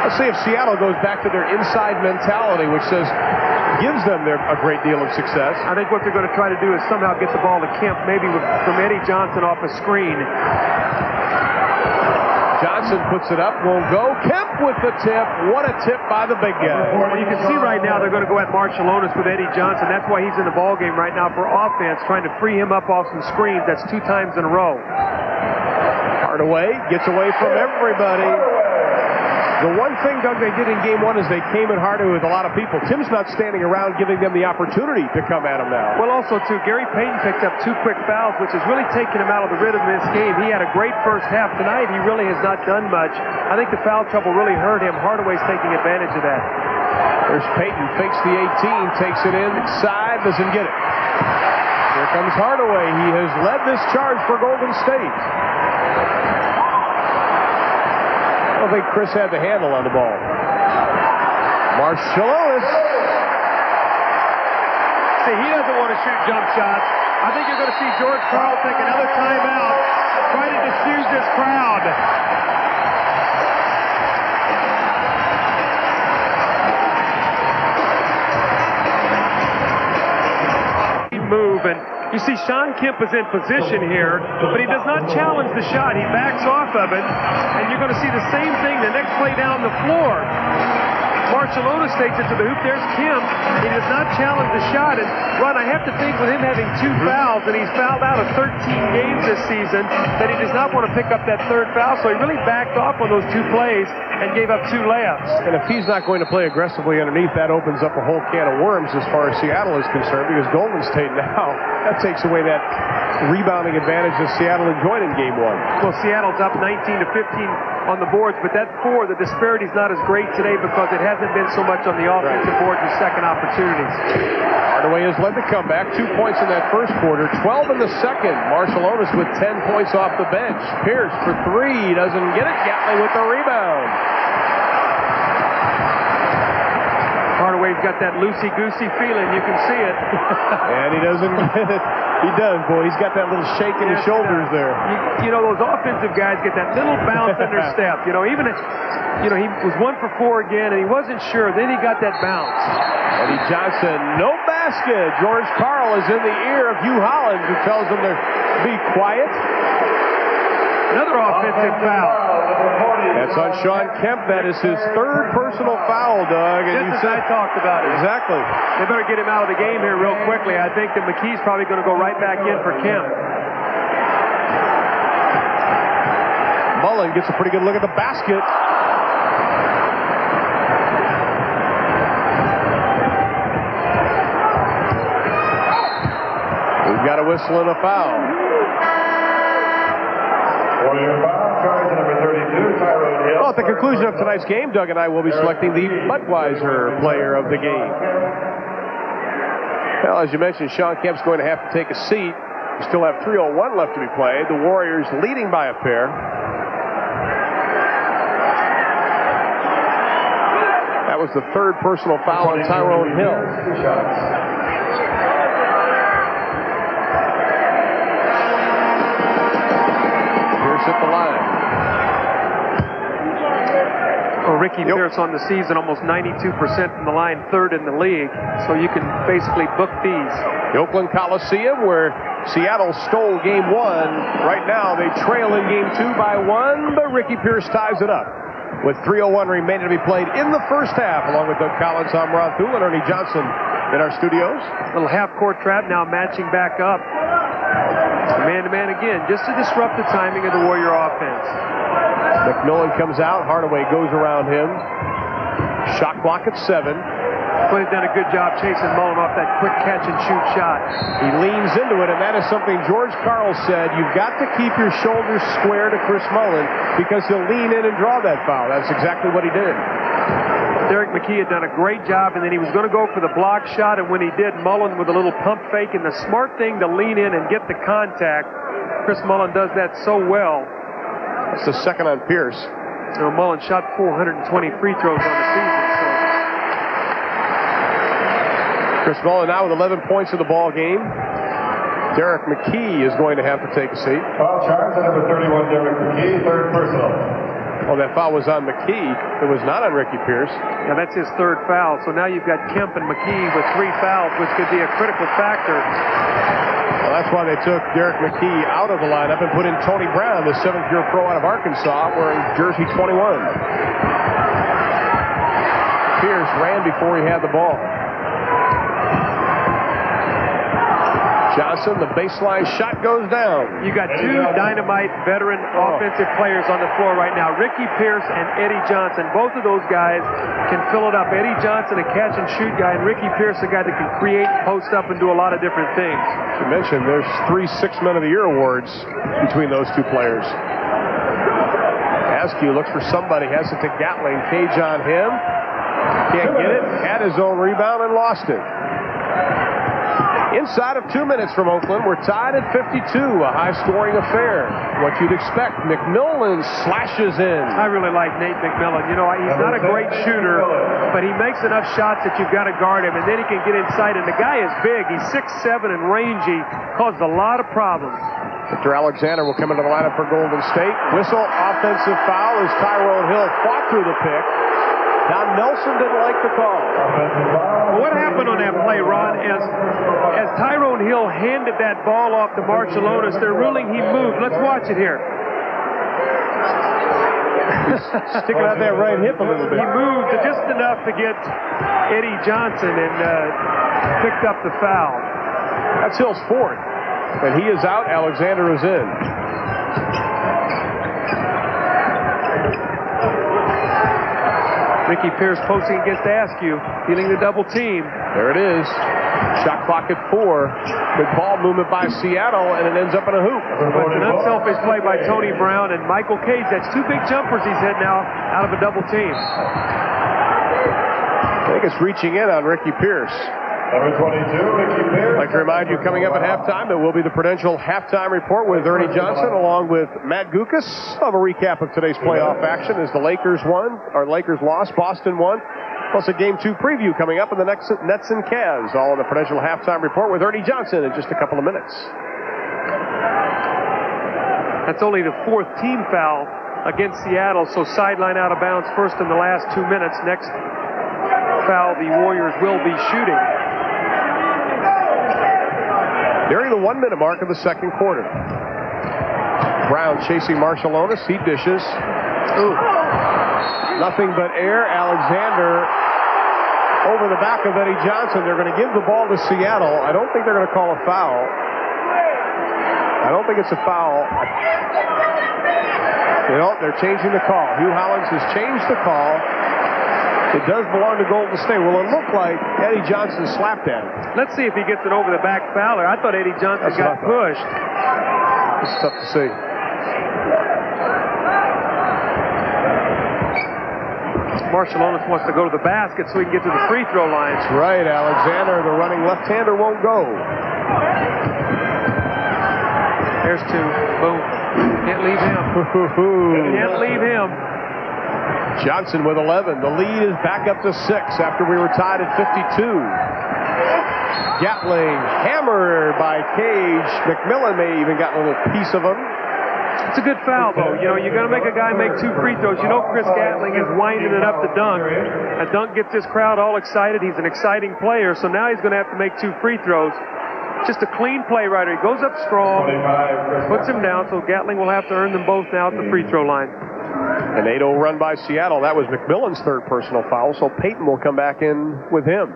Let's see if Seattle goes back to their inside mentality, which gives them a great deal of success. I think what they're going to try to do is somehow get the ball to Kemp, maybe from Eddie Johnson off a screen. Johnson puts it up, won't go. Kemp with the tip. What a tip by the big guy. Well, you can see right now they're going to go at Marciulionis with Eddie Johnson. That's why he's in the ball game right now for offense, trying to free him up off some screens. That's 2 times in a row. Hardaway gets away from everybody. The one thing, Doug, they did in Game 1 is they came in hard with a lot of people. Tim's not standing around giving them the opportunity to come at him now. Well, also, too, Gary Payton picked up 2 quick fouls, which has really taken him out of the rhythm of this game. He had a great first half tonight. He really has not done much. I think the foul trouble really hurt him. Hardaway's taking advantage of that. There's Payton, fakes the 18, takes it inside, doesn't get it. Here comes Hardaway. He has led this charge for Golden State. I don't think Chris had the handle on the ball. Marciulionis. See, he doesn't want to shoot jump shots. I think you're going to see George Karl take another timeout, try to diffuse this crowd. Move, and you see Sean Kemp is in position here, but he does not challenge the shot. He backs off of it, and you're going to see the same thing the next play down the floor. Marciulionis takes it to the hoop. There's Kemp. He does not challenge the shot. And, Ron, I have to think with him having 2 fouls, and he's fouled out of 13 games this season, that he does not want to pick up that 3rd foul. So he really backed off on those 2 plays and gave up 2 layups. And if he's not going to play aggressively underneath, that opens up a whole can of worms as far as Seattle is concerned, because Golden State now That takes away that rebounding advantage that Seattle enjoyed in game one. Well, Seattle's up 19 to 15 on the boards, but that 4, the disparity's not as great today because it hasn't been so much on the offensive boards and second opportunities. Hardaway has led the comeback, 2 points in that first quarter, 12 in the second. Marciulionis with 10 points off the bench. Pierce for 3, doesn't get it. Gatley with the rebound. Hardaway's got that loosey-goosey feeling. You can see it. And he doesn't get it. He does, boy. He's got that little shake in his shoulders there. You know, those offensive guys get that little bounce in their step. You know, even if, he was 1 for 4 again, and he wasn't sure. Then he got that bounce. Eddie Johnson, no basket. George Karl is in the ear of Hugh Hollins, who tells him to be quiet. Another offensive foul. That's on Sean Kemp. That is his 3rd personal foul, Doug. And Just as I talked about it. Exactly. They better get him out of the game here real quickly. I think that McKee's probably going to go right back in for Kemp. Mullen gets a pretty good look at the basket. We've got a whistle and a foul. Well, at the conclusion of tonight's game, Doug and I will be selecting the Budweiser player of the game. Well, as you mentioned, Sean Kemp's going to have to take a seat. We still have 3:01 left to be played. The Warriors leading by a pair. That was the 3rd personal foul on Tyrone Hill. Pierce at the line. Well, Ricky Pierce on the season, almost 92% from the line, 3rd in the league. So you can basically book these. The Oakland Coliseum, where Seattle stole game 1. Right now, they trail in game 2 by 1, but Ricky Pierce ties it up with 3:01 remaining to be played in the first half. Along with Doug Collins, I'm Ron Thule and Ernie Johnson in our studios. Little half-court trap now matching back up. Man-to-man again, just to disrupt the timing of the Warrior offense. McMillan comes out. Hardaway goes around him. Shot clock at 7. Clay's done a good job chasing Mullen off that quick catch-and-shoot shot. He leans into it, and that is something George Karl said. You've got to keep your shoulders square to Chris Mullen because he'll lean in and draw that foul. That's exactly what he did. Derek McKee had done a great job, and then he was going to go for the block shot, and when he did, Mullen with a little pump fake, and the smart thing to lean in and get the contact. Chris Mullen does that so well. That's the 2nd on Pierce. You know, Mullen shot 420 free throws on the season. So. Chris Mullen now with 11 points in the ball game. Derek McKee is going to have to take a seat. Foul charge, number 31, Derek McKee, 3rd personal. Oh, that foul was on McKee. It was not on Ricky Pierce. Now that's his 3rd foul. So now you've got Kemp and McKee with 3 fouls, which could be a critical factor. Well, that's why they took Derek McKee out of the lineup and put in Tony Brown, the 7th-year pro out of Arkansas, wearing jersey 21. Pierce ran before he had the ball. Johnson, the baseline shot goes down. You got 2 dynamite veteran offensive players on the floor right now. Ricky Pierce and Eddie Johnson. Both of those guys can fill it up. Eddie Johnson, a catch-and-shoot guy, and Ricky Pierce, a guy that can create, post up, and do a lot of different things. You mentioned there's 3 Sixth Men of the Year awards between those 2 players. Askew looks for somebody, has it to Gatling. Cage on him. Can't get it. Had his own rebound and lost it. Inside of 2 minutes from Oakland, we're tied at 52, a high-scoring affair. What you'd expect. McMillan slashes in. I really like Nate McMillan. You know, he's not a great shooter, but he makes enough shots that you've got to guard him, and then he can get inside. And the guy is big. He's 6'7" and rangy. Causes a lot of problems. Victor Alexander will come into the lineup for Golden State. Whistle, offensive foul as Tyrone Hill fought through the pick. Don Nelson didn't like the call. Well, what happened on that play, Ron, as Tyrone Hill handed that ball off to Marciulionis, they're ruling he moved. Let's watch it here. Sticking out that right hip a little bit. He moved just enough to get Eddie Johnson and picked up the foul. That's Hill's 4th. And he is out. Alexander is in. Ricky Pierce posting against Askew, feeling the double team. There it is. Shot clock at 4. Good ball movement by Seattle, and it ends up in a hoop. But it's an unselfish play by Tony Brown and Michael Cage. That's 2 big jumpers he's hit now out of a double team. I think it's reaching in on Ricky Pierce. Number 22, Ricky Pierce. I'd like to remind you, coming up at halftime, it will be the Prudential halftime report with Ernie Johnson, along with Matt Gukas. I'll have a recap of today's playoff action as the Lakers lost, Boston won. Plus a Game 2 preview coming up in the next Nets and Cavs. All in the Prudential halftime report with Ernie Johnson in just a couple of minutes. That's only the 4th team foul against Seattle, so sideline out of bounds first in the last 2 minutes. Next foul, the Warriors will be shooting. Nearing the 1-minute mark of the second quarter. Brown chasing Marciulionis. He dishes. Ooh. Nothing but air. Alexander over the back of Eddie Johnson. They're going to give the ball to Seattle. I don't think they're going to call a foul. I don't think it's a foul. They're changing the call. Hugh Hollins has changed the call. It does belong to Golden State. Well, it looked like Eddie Johnson slapped at him. Let's see if he gets an over-the-back fouler. I thought Eddie Johnson got pushed. It's tough to see. Marciulionis wants to go to the basket so he can get to the free throw line. That's right. Alexander, the running left-hander, won't go. There's 2. Boom. Can't leave him. Can't leave him. Johnson with 11. The lead is back up to 6 after we were tied at 52. Gatling hammered by Cage. McMillan may even got a little piece of him. It's a good foul, though. You know, you're going to make a guy make 2 free throws. You know Chris Gatling is winding it up to Dunk. And Dunk gets this crowd all excited. He's an exciting player, so now he's going to have to make 2 free throws. Just a clean play right here. He goes up strong, puts him down, so Gatling will have to earn them both now at the free throw line. An 8-0 run by Seattle. That was McMillan's 3rd personal foul, so Payton will come back in with him.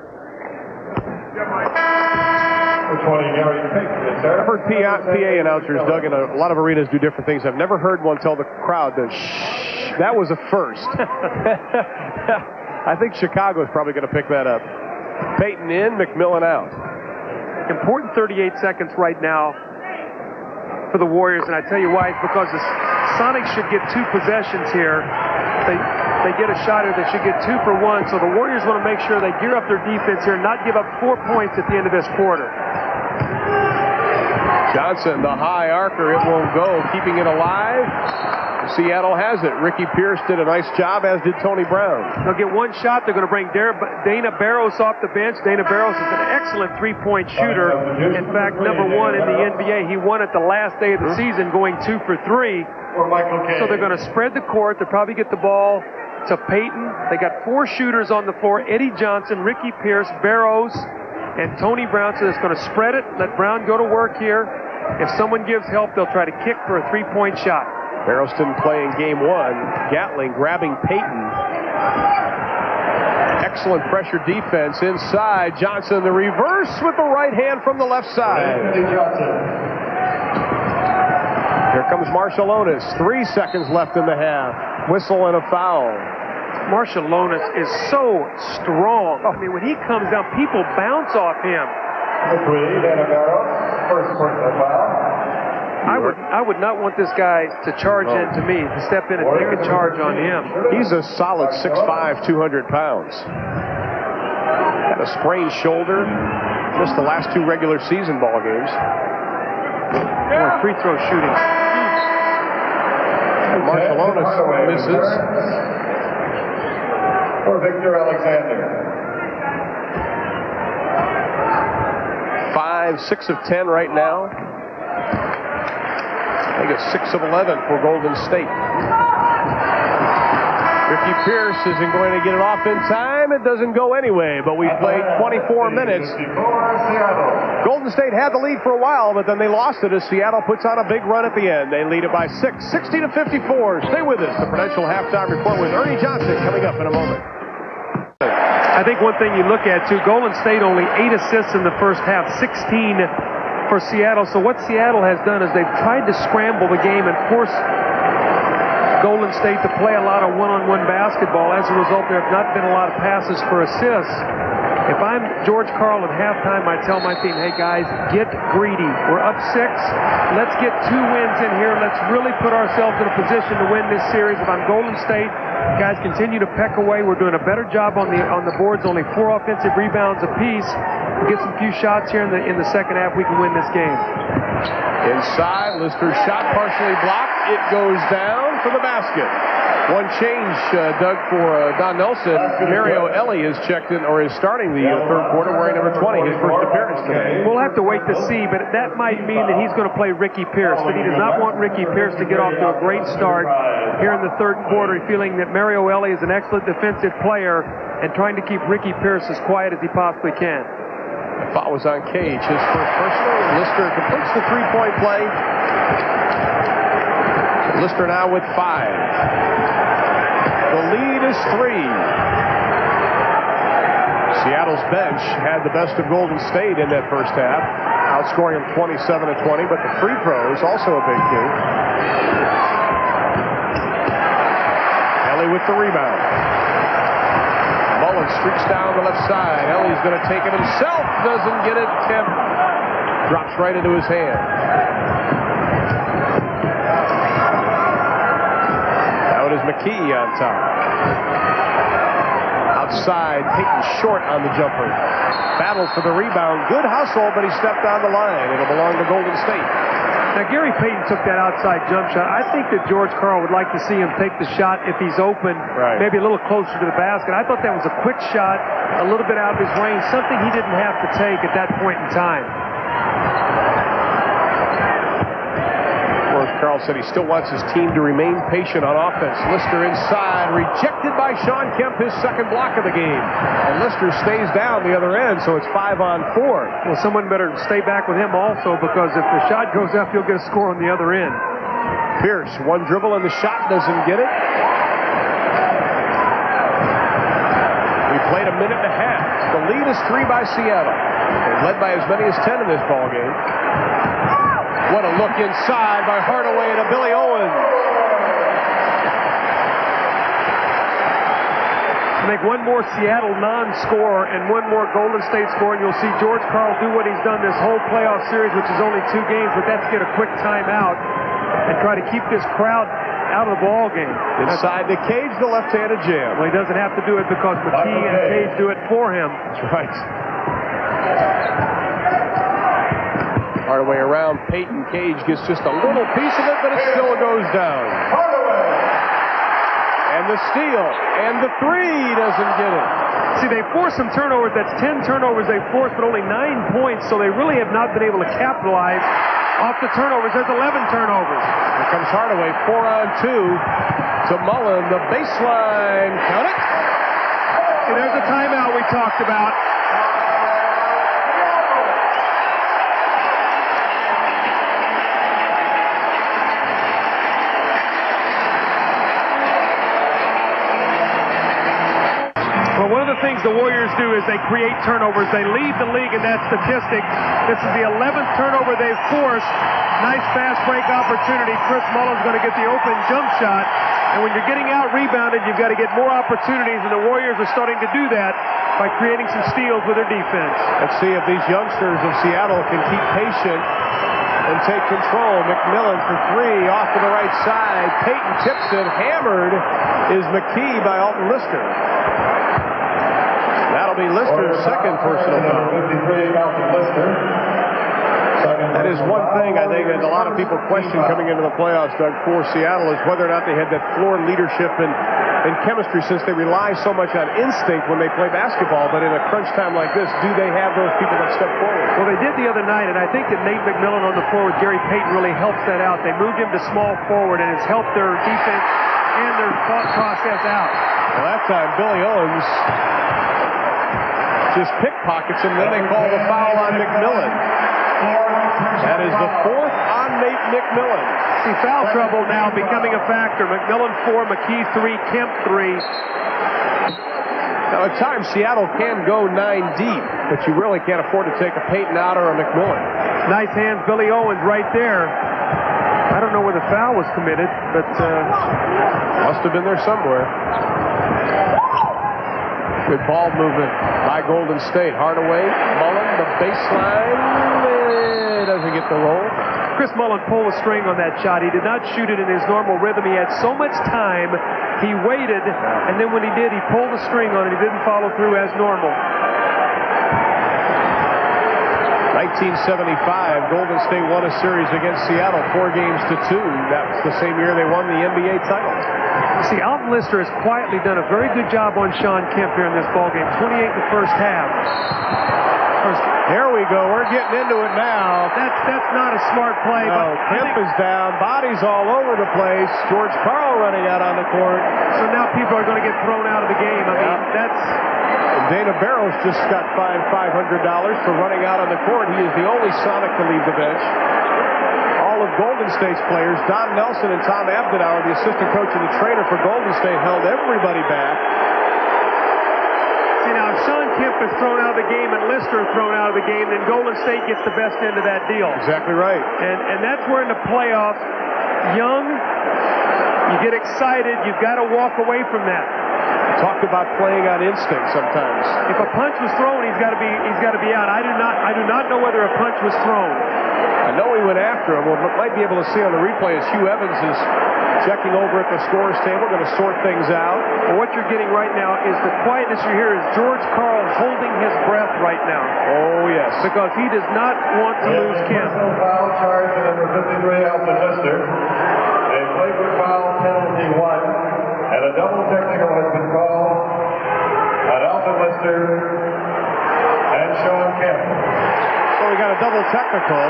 I've heard PA announcers, Doug, in a lot of arenas do different things. I've never heard one tell the crowd to shh. That was a first. I think Chicago's probably going to pick that up. Payton in, McMillan out. Important 38 seconds right now for the Warriors, and I tell you why. It's because the Sonics should get 2 possessions here. They get a shot here, they should get 2 for 1. So the Warriors want to make sure they gear up their defense here and not give up 4 points at the end of this quarter. Johnson, the high arcer, it won't go, keeping it alive. Seattle has it. Ricky Pierce did a nice job, as did Tony Brown. They'll get 1 shot. They're going to bring Dana Barros off the bench. Dana Barros is an excellent 3-point shooter. In fact, #1 in the NBA. He won it the last day of the season, going 2 for 3. So they're going to spread the court. They'll probably get the ball to Payton. They got 4 shooters on the floor: Eddie Johnson, Ricky Pierce, Barros, and Tony Brown. So it's going to spread it, let Brown go to work here. If someone gives help, they'll try to kick for a 3-point shot. Barros didn't play in Game 1. Gatling grabbing Payton. Excellent pressure defense inside. Johnson, the reverse with the right hand from the left side. Here comes Marciulionis. 3 seconds left in the half. Whistle and a foul. Marciulionis is so strong. I mean, when he comes down, people bounce off him. First personal foul. I would not want this guy to charge into me, to step in and take a charge on him. He's a solid 6'5", 200 pounds. Had a sprained shoulder. Just the last 2 regular season ball games. More free throw shooting. Marciulionis misses. For Victor Alexander. 6 of 10 right now. I think it's 6 of 11 for Golden State. Ricky Pierce isn't going to get it off in time. It doesn't go anyway, but we've played 24 minutes. Golden State had the lead for a while, but then they lost it as Seattle puts on a big run at the end. They lead it by 6, 60-54. Stay with us. The Prudential halftime report with Ernie Johnson coming up in a moment. I think one thing you look at, too, Golden State only 8 assists in the first half, 16 for Seattle. So what Seattle has done is they've tried to scramble the game and force Golden State to play a lot of one-on-one basketball. As a result, there have not been a lot of passes for assists. If I'm George Karl at halftime, I tell my team, hey guys, get greedy. We're up 6. Let's get 2 wins in here. Let's really put ourselves in a position to win this series. If I'm Golden State, guys continue to peck away. We're doing a better job on the boards, only 4 offensive rebounds apiece. We'll get some few shots here in the second half. We can win this game. Inside, Lister's shot partially blocked. It goes down for the basket. One change, Doug, for Don Nelson. Mario Elie has checked in, or is starting the third quarter wearing number 20, his first appearance today. We'll have to wait to see, but that might mean that he's going to play Ricky Pierce. But he does not want Ricky Pierce to get off to a great start here in the third quarter, feeling that Mario Elie is an excellent defensive player and trying to keep Ricky Pierce as quiet as he possibly can. The foul was on Cage, his first personal. Lister completes the three-point play. Lister now with 5. The lead is 3. Seattle's bench had the best of Golden State in that first half, outscoring them 27-20, but the free throws also a big key. Elie with the rebound. Mullen streaks down the left side. Ellie's going to take it himself. Doesn't get it. Kemp drops right into his hand. Now it is McKee on top. Outside, Payton short on the jumper. Battles for the rebound. Good hustle, but he stepped on the line. It'll belong to Golden State. Now, Gary Payton took that outside jump shot. I think that George Karl would like to see him take the shot if he's open, maybe a little closer to the basket. I thought that was a quick shot, a little bit out of his range, something he didn't have to take at that point in time. George Karl said he still wants his team to remain patient on offense. Lister inside, rejected by Sean Kemp, his second block of the game. And Lister stays down the other end, so it's 5-on-4. Well, someone better stay back with him also, because if the shot goes up, he'll get a score on the other end. Pierce, one dribble and the shot doesn't get it. We played a minute and a half. The lead is 3 by Seattle. They've led by as many as 10 in this ball game. What a look inside by Hardaway to Billy Owens. Make one more Seattle non-score and one more Golden State score, and you'll see George Karl do what he's done this whole playoff series, which is only 2 games, but that's get a quick timeout and try to keep this crowd out of the ball game. Inside the Cage, the left-handed jam. Well, he doesn't have to do it because McKee and Cage do it for him. That's right. Hardaway around. Payton. Cage gets just a little piece of it, but it still goes down. And the steal. And the 3 doesn't get it. See, they forced some turnovers. That's 10 turnovers they forced, but only 9 points, so they really have not been able to capitalize off the turnovers. There's 11 turnovers. Here comes Hardaway. 4-on-2 to Mullen. The baseline. Count it. See, there's a timeout we talked about. One of the things the Warriors do is they create turnovers. They lead the league in that statistic. This is the 11th turnover they've forced. Nice fast break opportunity. Chris Mullen's going to get the open jump shot. And when you're getting out rebounded, you've got to get more opportunities, and the Warriors are starting to do that by creating some steals with their defense. Let's see if these youngsters of Seattle can keep patient and take control. McMillan for 3 off to the right side. Payton tips it. Hammered is McKee by Alton Lister. That'll be Lister's second personal foul. That is one thing I think that a lot of people question coming into the playoffs, Doug, for Seattle, is whether or not they had that floor leadership and chemistry, since they rely so much on instinct when they play basketball. But in a crunch time like this, do they have those people that step forward? Well, they did the other night, and I think that Nate McMillan on the floor with Gary Payton really helps that out. They moved him to small forward, and it's helped their defense and their thought process out. Well, that time, Billy Owens just pickpockets him, then they call the foul on McMillan. That is the 4th on Nate McMillan. See, foul trouble now becoming a factor. McMillan 4, McKee 3, Kemp 3. Now, at times, Seattle can go 9 deep, but you really can't afford to take a Payton out or a McMillan. Nice hands, Billy Owens right there. I don't know where the foul was committed, but must have been there somewhere. Good ball movement by Golden State. Hardaway, Mullen, the baseline. Doesn't get the roll. Chris Mullen pulled a string on that shot. He did not shoot it in his normal rhythm. He had so much time. He waited, and then when he did, he pulled a string on it. He didn't follow through as normal. 1975, Golden State won a series against Seattle 4-2. That was the same year they won the NBA title. See, Alton Lister has quietly done a very good job on Sean Kemp here in this ballgame. 28 in the first half. Here we go. We're getting into it now. That's not a smart play. No, Kemp is down. Bodies all over the place. George Karl running out on the court. So now people are going to get thrown out of the game. I mean, that's... Dana Barros just got fined $500 for running out on the court. He is the only Sonic to leave the bench. All of Golden State's players, Don Nelson and Tom Abdenauer, the assistant coach and the trainer for Golden State, held everybody back. See, now, if Sean Kemp is thrown out of the game and Lister is thrown out of the game, then Golden State gets the best end of that deal. Exactly right. And that's where in the playoffs, young, you get excited, you've got to walk away from that. Talked about playing on instinct sometimes. If a punch was thrown, he's got to be out. I do not know whether a punch was thrown. I know he went after him. What we might be able to see on the replay is Hugh Evans is checking over at the scorer's table, going to sort things out. Well, what you're getting right now is the quietness you hear is George Karl holding his breath right now. Oh, yes. Because he does not want to lose Kemp. Personal foul charge to number 53, Alton Lister. A flagrant foul penalty 1. And a double technical has been called on Alton Lister and Sean Kemp. So we got a double technical.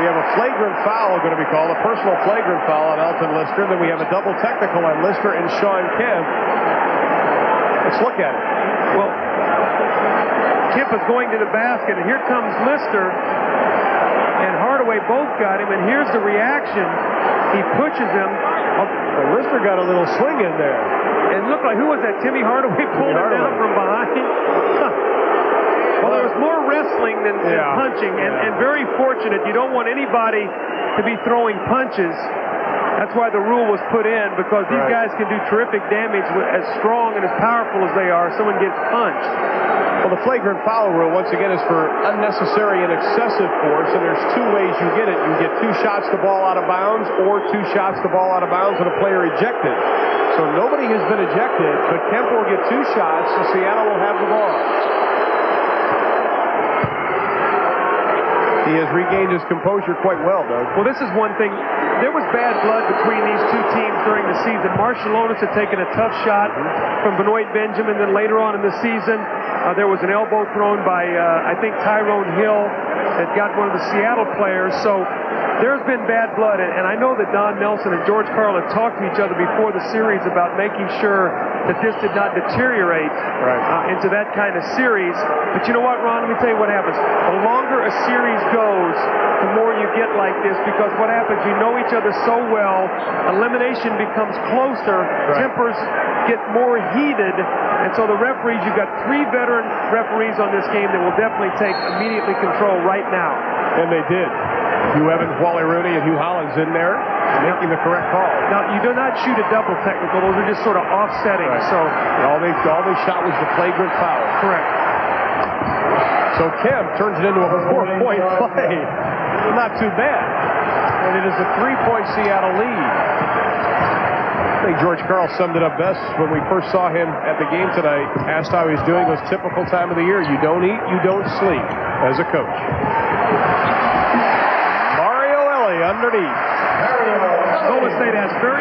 We have a flagrant foul going to be called, a personal flagrant foul on Alton Lister. Then we have a double technical on Lister and Sean Kemp. Let's look at it. Well, Kemp is going to the basket, and here comes Lister and Hardaway both got him, and here's the reaction. He pushes him. Well, Lister got a little swing in there. And looked like, who was that? Timmy Hardaway pulled him down from behind. Well, there was more wrestling than punching, and very fortunate. You don't want anybody to be throwing punches. That's why the rule was put in, because these guys can do terrific damage as strong and as powerful as they are. Someone gets punched. Well, the flagrant foul rule, once again, is for unnecessary and excessive force, and there's two ways you get it. You get 2 shots the ball out of bounds, or 2 shots the ball out of bounds and a player ejected. So nobody has been ejected, but Kemp will get 2 shots, so Seattle will have the ball. He has regained his composure quite well, Doug. Well, this is one thing. There was bad blood between these two teams during the season. Marshall Otis had taken a tough shot from Benoit Benjamin. Then later on in the season, there was an elbow thrown by, I think, Tyrone Hill that got one of the Seattle players. So there's been bad blood. And I know that Don Nelson and George Karl had talked to each other before the series about making sure that this did not deteriorate into that kind of series. But you know what, Ron? Let me tell you what happens. The longer a series goes, the more you get like this, because what happens, you know each other so well, elimination becomes closer, tempers get more heated, and so the referees, you've got 3 veteran referees on this game that will definitely take immediately control right now. And they did. Hugh Evans, Wally Rooney, and Hugh Hollins in there making the correct call. Now, you do not shoot a double technical. Those are just sort of offsetting. So all they shot was the flagrant foul. Correct. So Kemp turns it into a 4-point play. Not too bad. And it is a 3-point Seattle lead. I think George Karl summed it up best when we first saw him at the game tonight. Asked how he's doing. It was typical time of the year. You don't eat, you don't sleep as a coach. Mario Elie underneath. Golden State has 4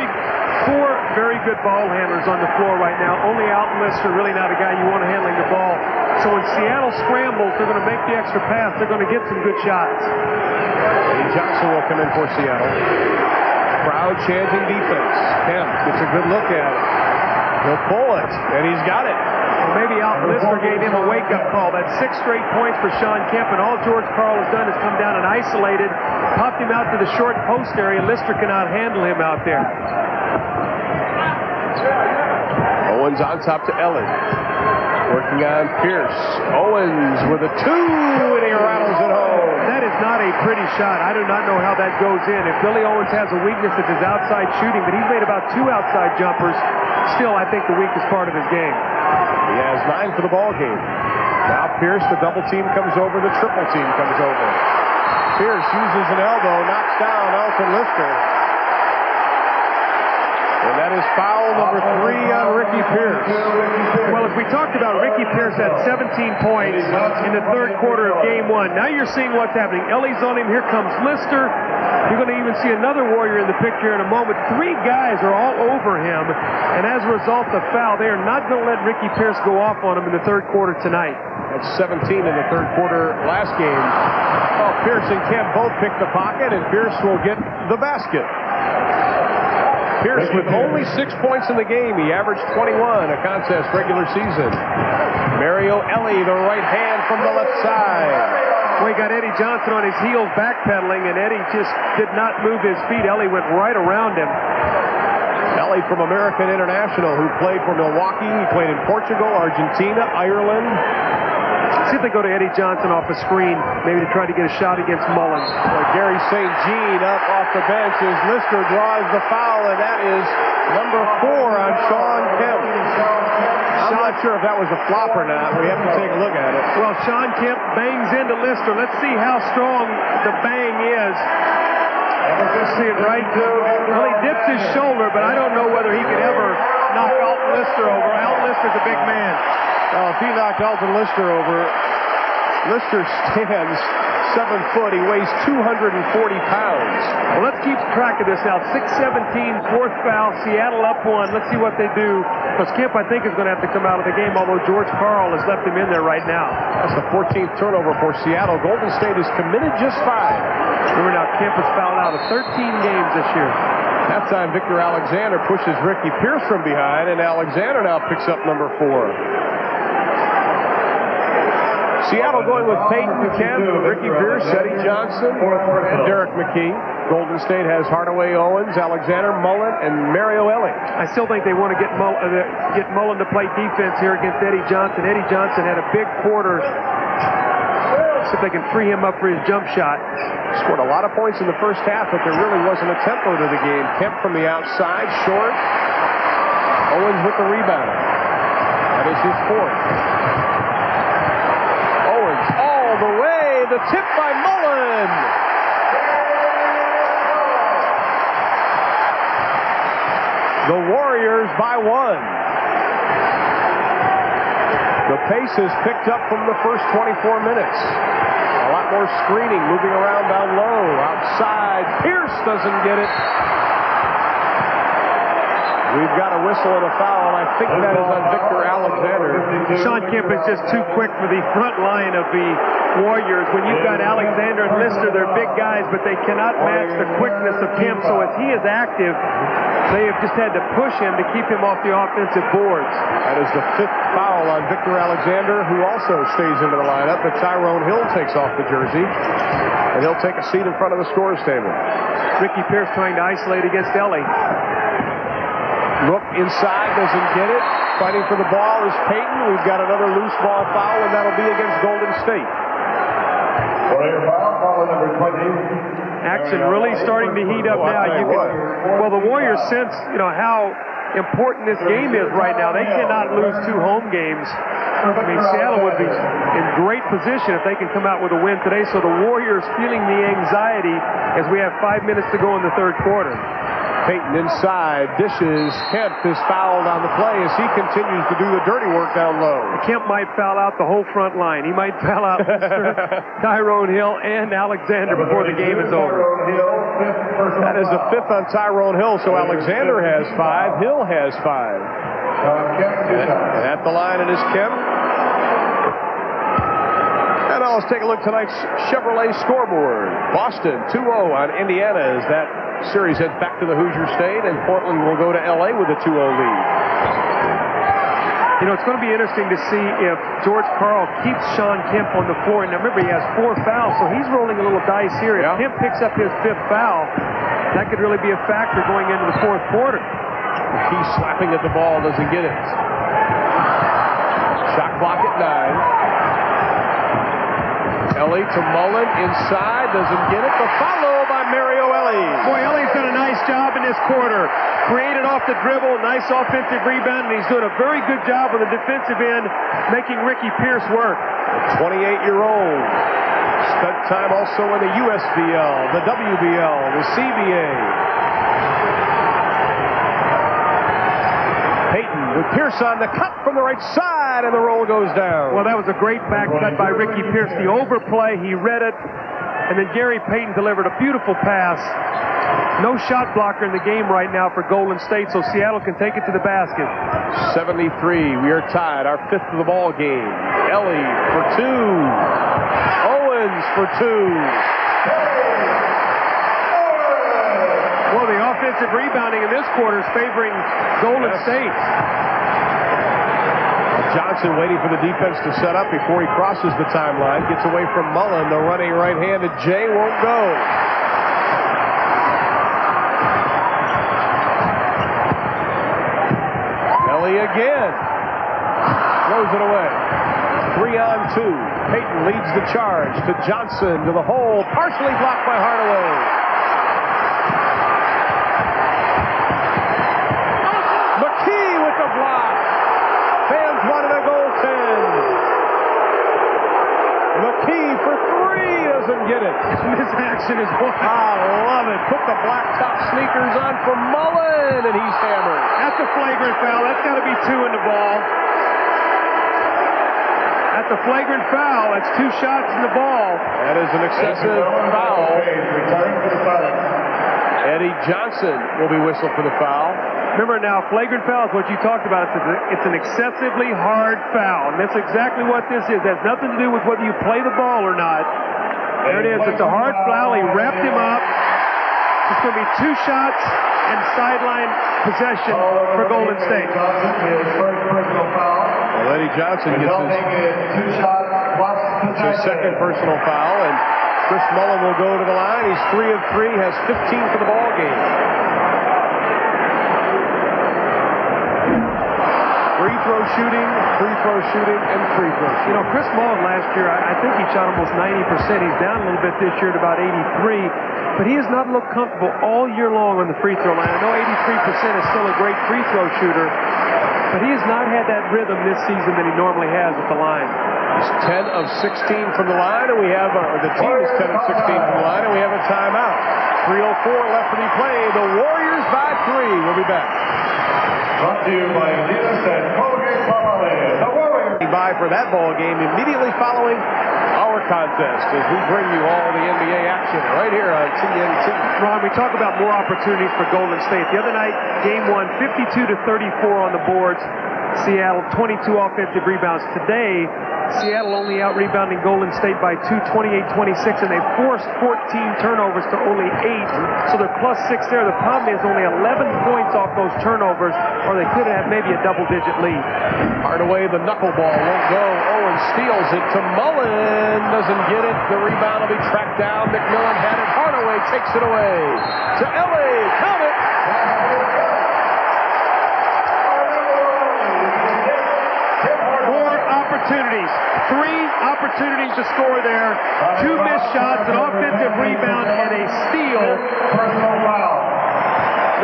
very good ball handlers on the floor right now. Only Alton Lister, really not a guy you want handling the ball. So when Seattle scrambles, they're going to make the extra pass. They're going to get some good shots. Eddie Johnson will come in for Seattle. Crowd chanting defense. Kemp gets a good look at it. He'll pull it, and he's got it. Well, maybe Alton Lister gave him a wake-up call. That's 6 straight points for Sean Kemp, and all George Karl has done is come down and isolated, popped him out to the short post area. Lister cannot handle him out there. Owens on top to Elie. Working on Pierce. Owens with a 2, and he rattles it home. That is not a pretty shot. I do not know how that goes in. If Billy Owens has a weakness, it's his outside shooting, but he's made about 2 outside jumpers. still, I think, the weakest part of his game. He has 9 for the ball game. Now Pierce, the double team comes over, the triple team comes over. Pierce uses an elbow, knocks down Elton Lister. And that is foul number 3 on Ricky Pierce. Well, as we talked about, Ricky Pierce had 17 points in the third quarter of game 1. Now you're seeing what's happening. Ellie's on him. Here comes Lister. You're going to even see another Warrior in the picture in a moment. 3 guys are all over him. And as a result of foul, they are not going to let Ricky Pierce go off on him in the third quarter tonight. That's 17 in the third quarter last game. Oh, Pierce and Kemp both pick the pocket, and Pierce will get the basket. Pierce with only 6 points in the game. He averaged 21 a contest regular season. Mario Ellie, the right hand from the left side. Well, he got Eddie Johnson on his heels backpedaling, and Eddie just did not move his feet. Ellie went right around him. Ellie from American International, who played for Milwaukee. He played in Portugal, Argentina, Ireland. See if they go to Eddie Johnson off the screen, maybe to try to get a shot against Mullins. Gary St. Jean up off the bench as Lister draws the foul, and that is number 4 on Sean Kemp. I'm not sure if that was a flop or not. We have to take a look at it. Well, Sean Kemp bangs into Lister. Let's see how strong the bang is. Let's see it right. Well, he dipped his shoulder, but I don't know whether he could ever knock Alton Lister over. Alton Lister's a big man. If he knocked Alton Lister over, Lister stands 7 foot. He weighs 240 pounds. Well, let's keep track of this now. 6:17, 4th foul. Seattle up 1. Let's see what they do. Because Kemp, I think, is going to have to come out of the game, although George Karl has left him in there right now. That's the 14th turnover for Seattle. Golden State has committed just 5. Remember now, Kemp has fouled out of 13 games this year. That time, Victor Alexander pushes Ricky Pierce from behind, and Alexander now picks up number 4. Seattle going with Peyton, Kemp, Ricky Pierce, Eddie Johnson, and Derek McKee. Golden State has Hardaway Owens, Alexander, Mullen, and Mario Ellie. I still think they want to get Mullen to play defense here against Eddie Johnson. Eddie Johnson had a big quarter. See if they can free him up for his jump shot. Scored a lot of points in the first half, but there really wasn't a tempo to the game. Kemp from the outside, short. Owens with the rebound. That is his 4th. All the way, the tip by Mullen. The Warriors by 1. The pace has picked up from the first 24 minutes. A lot more screening, moving around down low. Outside, Pierce doesn't get it. We've got a whistle and a foul, and I think that is on Victor Alexander. Sean Kemp is just too quick for the front line of the Warriors. When you've got Alexander and Lister, they're big guys, but they cannot match the quickness of Kemp. So as he is active, they have just had to push him to keep him off the offensive boards. That is the 5th foul on Victor Alexander, who also stays into the lineup, but Tyrone Hill takes off the jersey, and he'll take a seat in front of the scorer's table. Ricky Pierce trying to isolate against Ellie. Look inside, doesn't get it. Fighting for the ball is Peyton. We've got another loose ball foul, and that'll be against Golden State. Foul number 20. Action really starting to heat up now. Well, the Warriors sense, how important this game is right now. They cannot lose 2 home games. I mean, Seattle would be in great position if they can come out with a win today. So the Warriors feeling the anxiety as we have 5 minutes to go in the third quarter. Peyton inside, dishes. Kemp is fouled on the play as he continues to do the dirty work down low. Kemp might foul out the whole front line. He might foul out Tyrone Hill and Alexander before the game is over. That is the 5th on Tyrone Hill, so Alexander has 5, Hill has 5. And at the line it is Kemp. And now let's take a look at tonight's Chevrolet scoreboard. Boston 2-0 on Indiana as that series heads back to the Hoosier State, and Portland will go to L.A. with a 2-0 lead. It's going to be interesting to see if George Karl keeps Sean Kemp on the floor. And remember, he has 4 fouls, so he's rolling a little dice here. If Kemp picks up his 5th foul, that could really be a factor going into the 4th quarter. He's slapping at the ball, doesn't get it. Shot clock at 9. Ellie to Mullen inside, doesn't get it. The follow by Mario Ellie. Ellie. Boy, Ellie's done a nice job in this quarter. Created off the dribble, nice offensive rebound, and he's doing a very good job on the defensive end, making Ricky Pierce work. The 28-year-old spent time also in the USBL, the WBL, the CBA. Payton with Pierce on the cut from the right side, and the roll goes down. Well, that was a great back cut by Ricky Pierce. The overplay, he read it, and then Gary Payton delivered a beautiful pass. No shot blocker in the game right now for Golden State, so Seattle can take it to the basket. 73, we are tied, our 5th of the ball game. Ellie for 2. Owens for 2. Well, the offensive rebounding in this quarter is favoring Golden State. Johnson waiting for the defense to set up before he crosses the timeline. Gets away from Mullen. The running right-handed Jay won't go. Ellie again. Throws it away. 3-on-2. Payton leads the charge to Johnson to the hole. Partially blocked by Hardaway. Wanted a goaltend. McKee for 3 doesn't get it. This action is wild. I love it. Put the blacktop sneakers on for Mullen, and he's hammered. That's a flagrant foul. That's got to be 2 in the ball. That's a flagrant foul. That's 2 shots in the ball. That is an excessive foul. Eddie Johnson will be whistled for the foul. Remember now, flagrant foul is what you talked about. It's an excessively hard foul, and that's exactly what this is. It has nothing to do with whether you play the ball or not. There it is. It's a hard foul. He wrapped him up. It's going to be 2 shots and sideline possession for Golden State. Well, Eddie Johnson gets his second personal foul, and Chris Mullen will go to the line. He's 3 of 3, has 15 for the ball game. Free throw shooting, and free throw shooting. You know, Chris Mullen last year, I think he shot almost 90%. He's down a little bit this year at about 83. But he has not looked comfortable all year long on the free throw line. I know 83% is still a great free throw shooter, but he has not had that rhythm this season that he normally has at the line. He's 10 of 16 from the line, and we have the team is 10 of 16 from the line, and we have a timeout. 3:04 left to be played. The Warriors by 3. We'll be back. Brought to you by Adidas and Colgate-Palmolive. The Warriors. By for that ball game immediately following our contest as we bring you all the NBA action right here on TNT. Ron, we talk about more opportunities for Golden State. The other night, game 1, 52-34 on the boards. Seattle, 22 offensive rebounds. Today, Seattle only out-rebounding Golden State by 2, 28-26, and they forced 14 turnovers to only 8, so they're +6 there. The problem is only 11 points off those turnovers, or they could have maybe a double-digit lead. Hardaway, the knuckleball won't go. Owen steals it to Mullen. Doesn't get it. The rebound will be tracked down. McMillan had it. Hardaway takes it away to Ellie. Count it. 3 opportunities to score there. 2 missed shots, an offensive rebound, and a steal.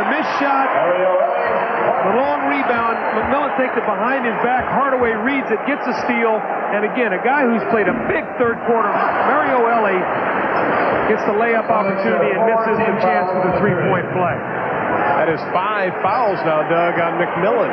The missed shot, the long rebound. McMillan takes it behind his back. Hardaway reads it, gets a steal. And again, a guy who's played a big third quarter, Mario Ellie, gets the layup opportunity and misses the chance for the 3-point play. That is 5 fouls now, Doug, on McMillan.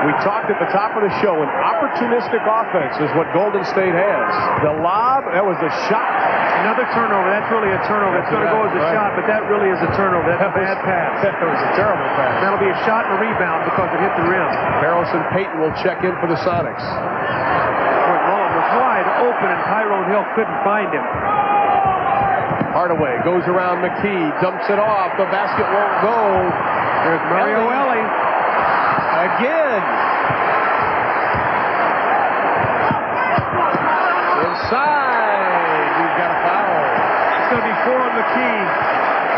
We talked at the top of the show, an opportunistic offense is what Golden State has. The lob, that was a shot. Another turnover. That's really a turnover. It's going to go as a shot, but that really is a turnover. That's a bad pass. That was a terrible pass. That'll be a shot and a rebound because it hit the rim. Harrison Payton will check in for the Sonics. Mullen was wide open, and Tyrone Hill couldn't find him. Hardaway goes around McKee, dumps it off. The basket won't go. There's Mario Ellie. Again. Inside. We've got a foul. It's going to be 4 on McKee.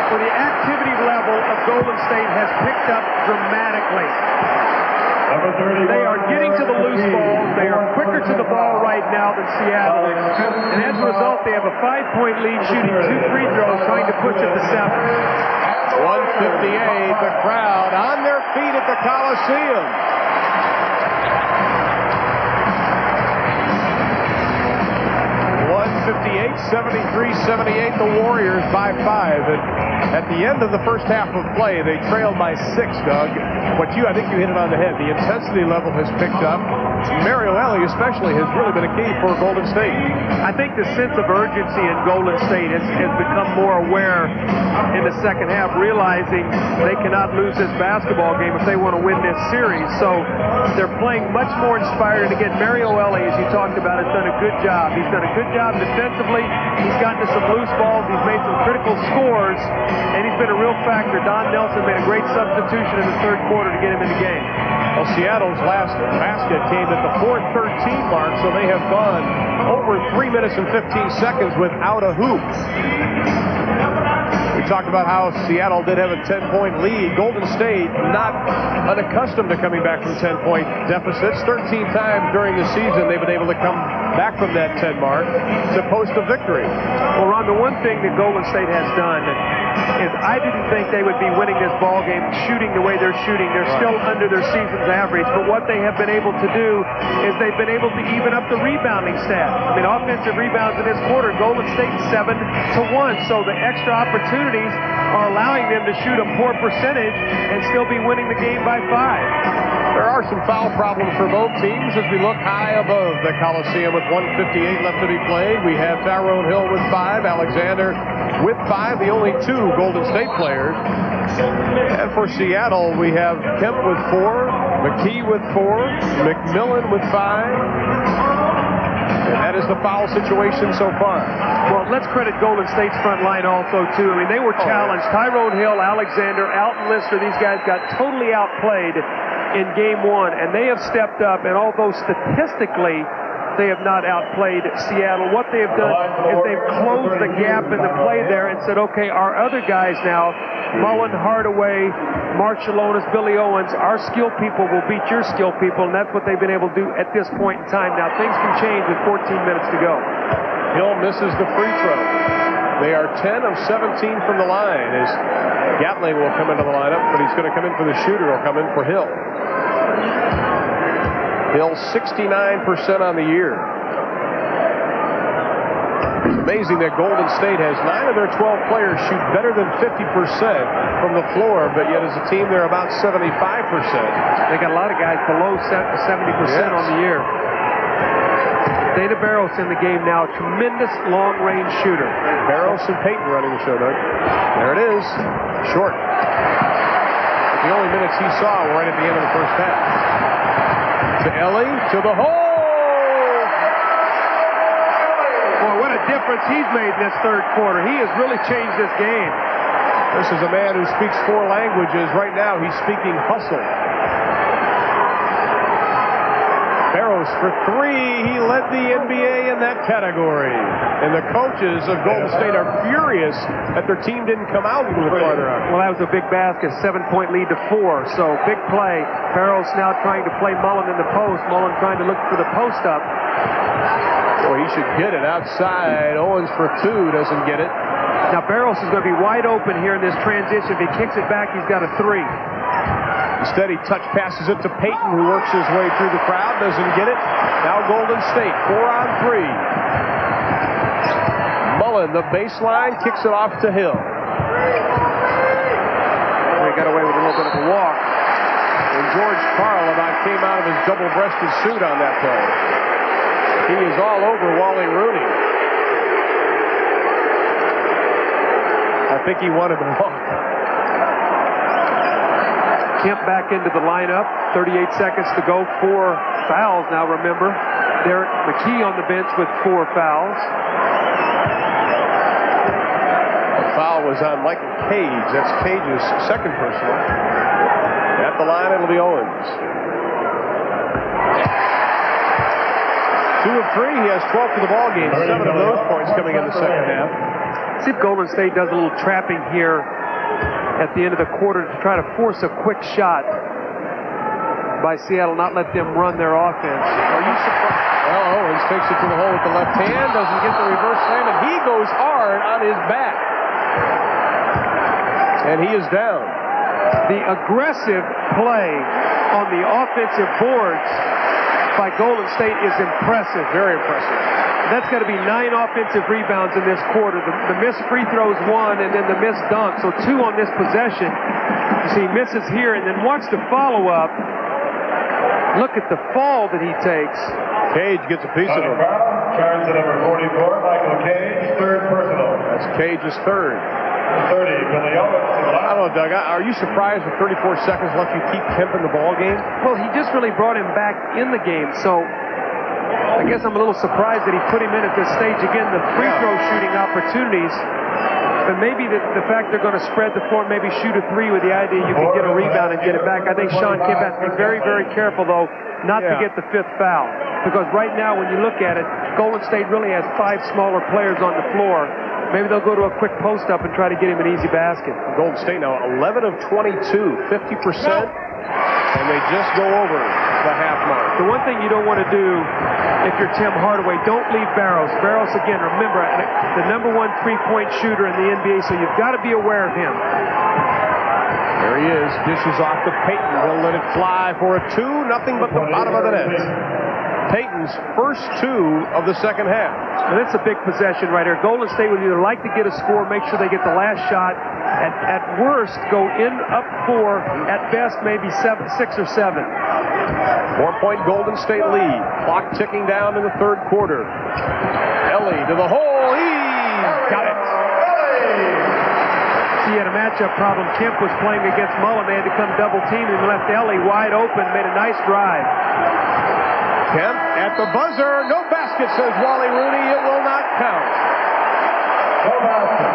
So the activity level of Golden State has picked up dramatically. They are getting to the loose balls. They are quicker to the ball right now than Seattle. And as a result, they have a 5-point lead, shooting 2 free throws, trying to push it to 7. 158, the crowd on their feet at the Coliseum. .58, 73-78, the Warriors by 5. And at the end of the first half of play, they trailed by 6, Doug. But I think you hit it on the head. The intensity level has picked up. Mario Elie especially has really been a key for Golden State. I think the sense of urgency in Golden State has become more aware in the second half, realizing they cannot lose this basketball game if they want to win this series. So they're playing much more inspired. And again, Mario Elie, as you talked about, has done a good job. He's done a good job defensively. He's gotten to some loose balls. He's made some critical scores, and he's been a real factor. Don Nelson made a great substitution in the third quarter to get him in the game. Well, Seattle's last basket came at the 4:13 mark, so they have gone over 3 minutes and 15 seconds without a hoop. We talked about how Seattle did have a 10-point lead. Golden State not unaccustomed to coming back from 10-point deficits. 13 times during the season they've been able to come back from that 10 mark to post a victory. Well, Ron, the one thing that Golden State has done is I didn't think they would be winning this ball game shooting the way they're shooting. They're still under their season's average, but what they have been able to do is they've been able to even up the rebounding stat. I mean, offensive rebounds in this quarter, Golden State 7-1, so the extra opportunities are allowing them to shoot a poor percentage and still be winning the game by 5. There are some foul problems for both teams as we look high above the Coliseum with 1:58 left to be played. We have Tyrone Hill with 5, Alexander with 5, the only 2 Golden State players. And for Seattle, we have Kemp with 4, McKee with 4, McMillan with 5. And that is the foul situation so far. Well, let's credit Golden State's front line also, too. I mean, they were challenged. Tyrone Hill, Alexander, Alton Lister, these guys got totally outplayed in Game 1, and they have stepped up, and although statistically they have not outplayed Seattle, what they have done is they've closed the gap in the play there and said, okay, our other guys now, Mullen, Hardaway, Marciulionis, Billy Owens, our skill people will beat your skill people, and that's what they've been able to do at this point in time. Now, things can change with 14 minutes to go. Hill misses the free throw. They are 10 of 17 from the line as Gatling will come into the lineup, but he's going to come in for the shooter. He'll come in for Hill. Hill 69% on the year. It's amazing that Golden State has 9 of their 12 players shoot better than 50% from the floor, but yet as a team they're about 75%. They got a lot of guys below 70% on the year. Dana Barros in the game now, tremendous long-range shooter. Barros and Payton running the show, Doug. There it is, short. But the only minutes he saw were right at the end of the first half. To Elie, to the hole! Boy, what a difference he's made in this third quarter. He has really changed this game. This is a man who speaks 4 languages. Right now, he's speaking hustle. Barros for 3. He led the NBA in that category. And the coaches of Golden State are furious that their team didn't come out a little farther out. Well, that was a big basket, 7-point lead to 4. So big play. Barros now trying to play Mullen in the post. Mullen trying to look for the post up. Boy, he should get it outside. Owens for 2, doesn't get it. Now Barros is going to be wide open here in this transition. If he kicks it back, he's got a 3. Instead, he touch passes it to Payton, who works his way through the crowd, doesn't get it. Now Golden State, 4 on 3. Mullen, the baseline, kicks it off to Hill. He got away with a little bit of a walk. And George Karl about came out of his double-breasted suit on that play. He is all over Wally Rooney. I think he wanted to walk. Kemp back into the lineup. 38 seconds to go. 4 fouls now, remember. Derek McKee on the bench with 4 fouls. The foul was on Michael Cage. That's Cage's second personal. At the line, it'll be Owens. 2 of 3. He has 12 for the ball game. 7 of those points coming in the second half. See if Golden State does a little trapping here at the end of the quarter to try to force a quick shot by Seattle, not let them run their offense. Are you surprised? Well, Owens takes it to the hole with the left hand, doesn't get the reverse slam, and he goes hard on his back. And he is down. The aggressive play on the offensive boards by Golden State is impressive. Very impressive. That's got to be 9 offensive rebounds in this quarter. The missed free throws 1, and then the missed dunk. So 2 on this possession. You see, he misses here, and then watch the follow-up. Look at the fall that he takes. Cage gets a piece of him. Turns to number 44, Michael Cage, third personal. That's Cage's third. 30, Billy Owens. I don't know, Doug. Are you surprised with 34 seconds left you keep Kemp in the ball game? Well, he just really brought him back in the game. So I guess I'm a little surprised that he put him in at this stage. Again, the free throw shooting opportunities. But maybe the fact they're going to spread the floor, maybe shoot a 3 with the idea you can get a rebound and get it back. I think Sean Kemp has to be very, very careful, though, not to get the 5th foul. Because right now, when you look at it, Golden State really has 5 smaller players on the floor. Maybe they'll go to a quick post-up and try to get him an easy basket. Golden State now 11 of 22, 50%, and they just go over the half mark. The one thing you don't want to do if you're Tim Hardaway, don't leave Barros. Barros, again, remember, the #1 3-point shooter in the NBA, so you've got to be aware of him. There he is, dishes off to Payton. He'll let it fly for a 2, nothing but the bottom of the net. Payton's first 2 of the second half. Now, that's a big possession right here. Golden State would either like to get a score, make sure they get the last shot, at worst go in up 4, at best maybe 6 or 7. 4-point Golden State lead. Clock ticking down in the third quarter. Ellie to the hole. He got it. He had a matchup problem. Kemp was playing against Mullen. They had to come double team and left Ellie wide open, made a nice drive. Kemp at the buzzer. No basket, says Wally Rooney. It will not count. No basket.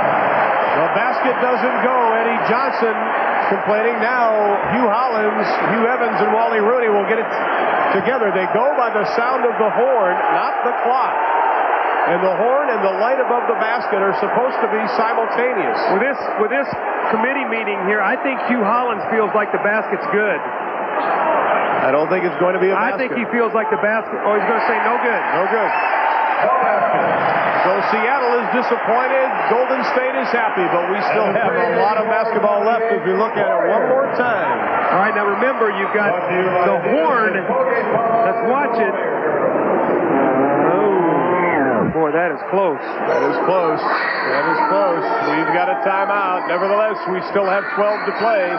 The basket doesn't go. Eddie Johnson complaining now. Hugh Hollins, Hugh Evans, and Wally Rooney will get it together. They go by the sound of the horn, not the clock. And the horn and the light above the basket are supposed to be simultaneous. With this committee meeting here, I think Hugh Hollins feels like the basket's good. I don't think it's going to be a basket. I think he feels like the basket. Oh, he's going to say no good. No good. No basket. So Seattle is disappointed. Golden State is happy, but we still have a lot of basketball left as we look at it one more time. All right, now remember, you've got the horn. Let's watch it. Oh, boy, that is close. That is close. That is close. We've got a timeout. Nevertheless, we still have 12 to play.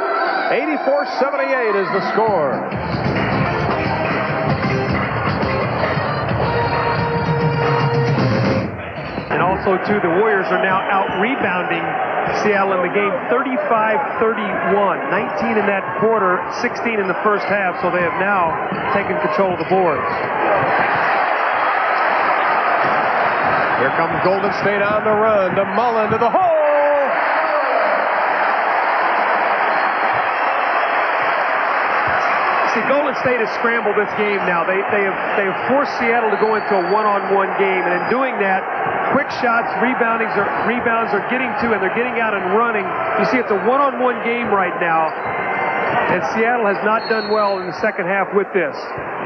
84-78 is the score. And also, too, the Warriors are now out-rebounding Seattle in the game 35-31. 19 in that quarter, 16 in the first half, so they have now taken control of the boards. Here comes Golden State on the run to Mullen to the hole. See, Golden State has scrambled this game now. They have forced Seattle to go into a one-on-one game, and in doing that, quick shots, rebounds are getting to, and they're getting out and running. You see, it's a one-on-one game right now, and Seattle has not done well in the second half with this.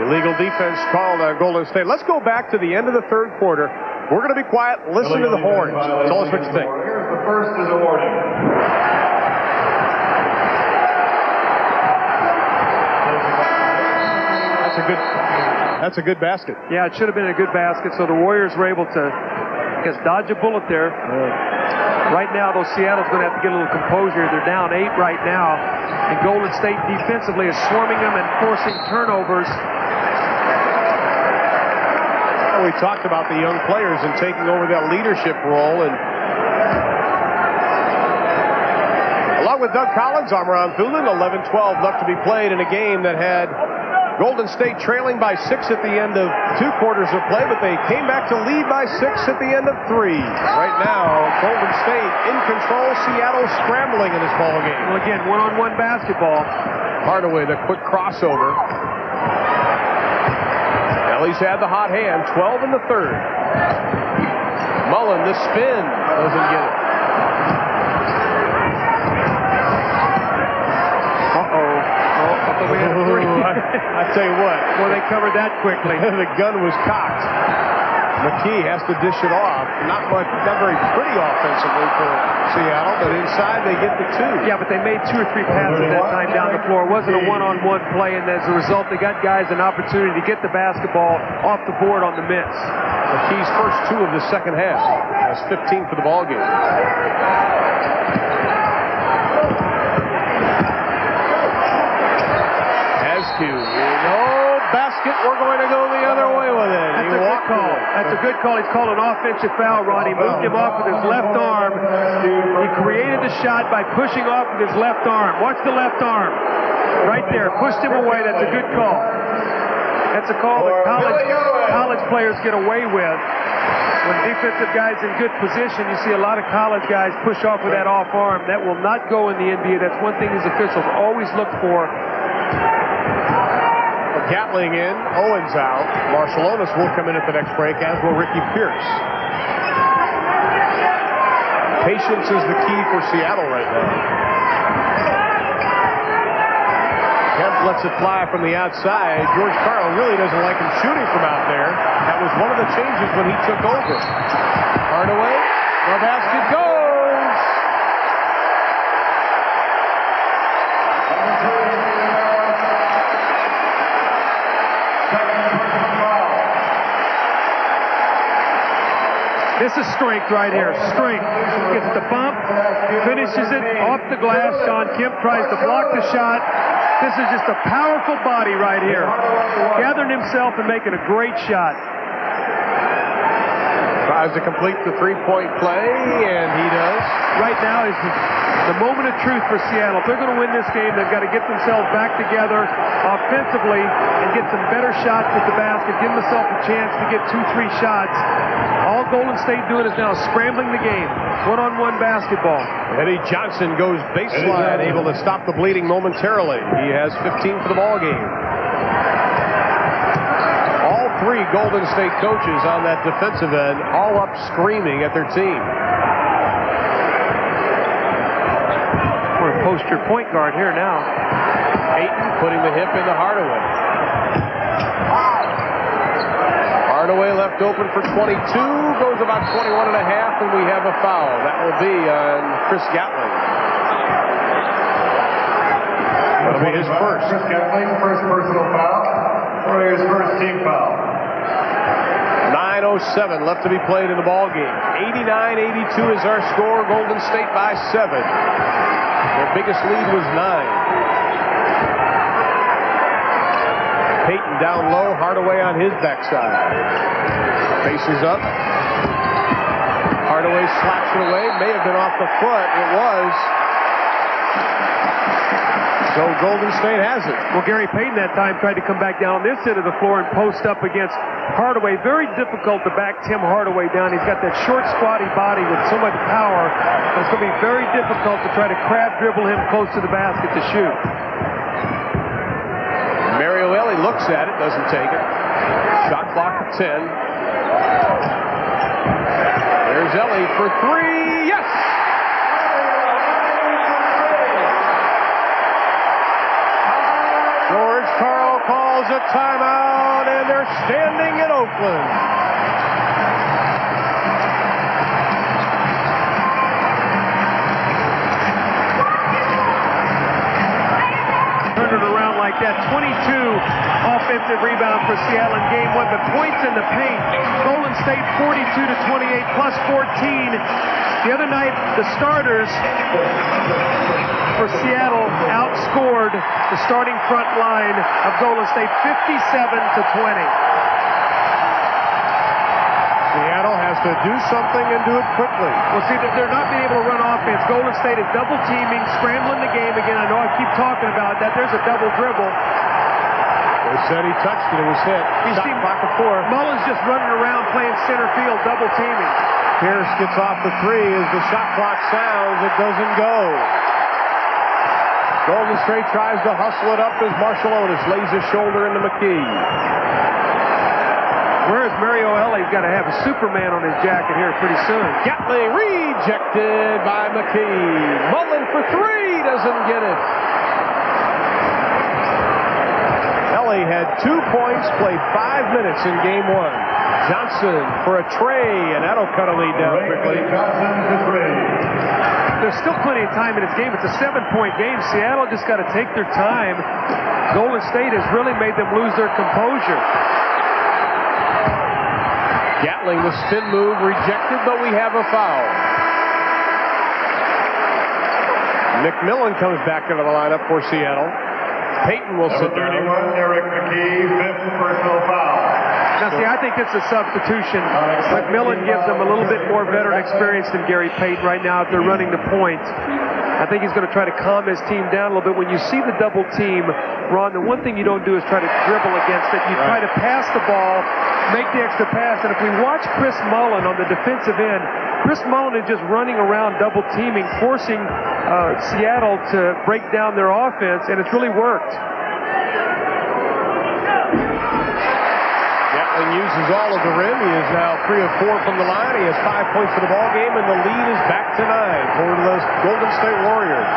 Illegal defense called on Golden State. Let's go back to the end of the third quarter. We're going to be quiet. Listen to the horns. Tell us what you think. Here's the first is a warning. That's a good basket. Yeah, it should have been a good basket, so the Warriors were able to, I guess, dodge a bullet there. Right now, though, Seattle's going to have to get a little composure. They're down 8 right now, and Golden State defensively is swarming them and forcing turnovers. We talked about the young players and taking over that leadership role. And along with Doug Collins, I'm Ron Thulin. 11-12 left to be played in a game that had Golden State trailing by 6 at the end of 2 quarters of play, but they came back to lead by 6 at the end of 3. Right now, Golden State in control. Seattle scrambling in this ball game. Well, again, one-on-one basketball. Hardaway, the quick crossover. Ellie's had the hot hand. 12 in the third. Mullen, the spin, doesn't get it. but we had a three. I tell you what. Well, they covered that quickly. The gun was cocked. McKee has to dish it off. Not very pretty offensively for Seattle, but inside they get the two. Yeah, but they made 2 or 3 passes that time down the floor. It wasn't a one-on-one play, and as a result, they got guys an opportunity to get the basketball off the board on the miss. McKee's first 2 of the second half. That's 15 for the ball game. Basket, we're going to go the other way with it. That's a good call. That's a good call. He's called an offensive foul, Ron. He moved him off with his left arm. He created the shot by pushing off with his left arm. Watch the left arm. Right there. Pushed him away. That's a good call. That's a call that college players get away with. When defensive guys in good position, you see a lot of college guys push off with that off arm. That will not go in the NBA. That's one thing these officials always look for. Gatling in, Owens out. Marciulionis will come in at the next break, as will Ricky Pierce. Patience is the key for Seattle right now. Kemp lets it fly from the outside. George Karl really doesn't like him shooting from out there. That was one of the changes when he took over. Hardaway, the basket goes! This is strength right here. Strength. Gets the bump, finishes it off the glass. Sean Kemp tries to block the shot. This is just a powerful body right here. Gathering himself and making a great shot. Tries to complete the three-point play, and he does. Right now is the moment of truth for Seattle. If they're going to win this game, they've got to get themselves back together offensively and get some better shots at the basket. Give themselves a chance to get 2-3 shots. All Golden State doing is now scrambling the game. One-on-one basketball. Eddie Johnson goes baseline, able to stop the bleeding momentarily. He has 15 for the ball game. All 3 Golden State coaches on that defensive end, all up screaming at their team. We're going to post your point guard here now. Payton putting the hip into Hardaway. Hardaway left open for 22, goes about 21 and a half, and we have a foul. That will be on Chris Gatling. That'll be his first. Chris Gatling, first personal foul, or his first team foul. 9:07 left to be played in the ball game. 89-82 is our score. Golden State by 7. Their biggest lead was 9. Payton down low, Hardaway on his backside. Faces up. Hardaway slaps it away. May have been off the foot. It was. So Golden State has it. Well, Gary Payton that time tried to come back down this end of the floor and post up against Hardaway. Very difficult to back Tim Hardaway down. He's got that short, squatty body with so much power. It's going to be very difficult to try to crab dribble him close to the basket to shoot. Mario Ellie looks at it, doesn't take it. Shot clock at 10. There's Ellie for 3. Yes! George Karl calls a timeout, and they're standing in Oakland. Turn it around like that. 22 offensive rebound for Seattle in game 1, but points in the paint. Golden State 42-28 plus 14. The other night, the starters for Seattle outscored the starting front line of Golden State 57-20. Seattle has to do something and do it quickly. Well, see, they're not being able to run offense. Golden State is double teaming, scrambling the game again. I know I keep talking about that. There's a double dribble. They said he touched it. It was hit. You see Mullins just running around playing center field, double teaming. Pierce gets off the 3 as the shot clock sounds. It doesn't go. Golden State tries to hustle it up as Marciulionis lays his shoulder into McKee. Whereas Mario Elie's got to have a Superman on his jacket here pretty soon. Gatling rejected by McKee. Mullen for 3, doesn't get it. Valley had 2 points, played 5 minutes in game 1. Johnson for a tray, and that'll cut a lead down quickly. There's still plenty of time in this game. It's a 7-point game. Seattle just got to take their time. Golden State has really made them lose their composure. Gatling, the spin move rejected, but we have a foul. McMillan comes back into the lineup for Seattle. Payton will sit down. 31, Eric McKee, 5th personal foul. Now, see, I think it's a substitution. McMillan gives them a little bit more veteran experience than Gary Payton right now if they're running the point. I think he's going to try to calm his team down a little bit. When you see the double team, Ron, the one thing you don't do is try to dribble against it. You try to pass the ball, make the extra pass. And if we watch Chris Mullen on the defensive end, Chris Mullen is just running around double teaming, forcing Seattle to break down their offense, and it's really worked. Gatling uses all of the rim. He is now 3 of 4 from the line. He has 5 points for the ball game, and the lead is back to 9 for the Golden State Warriors.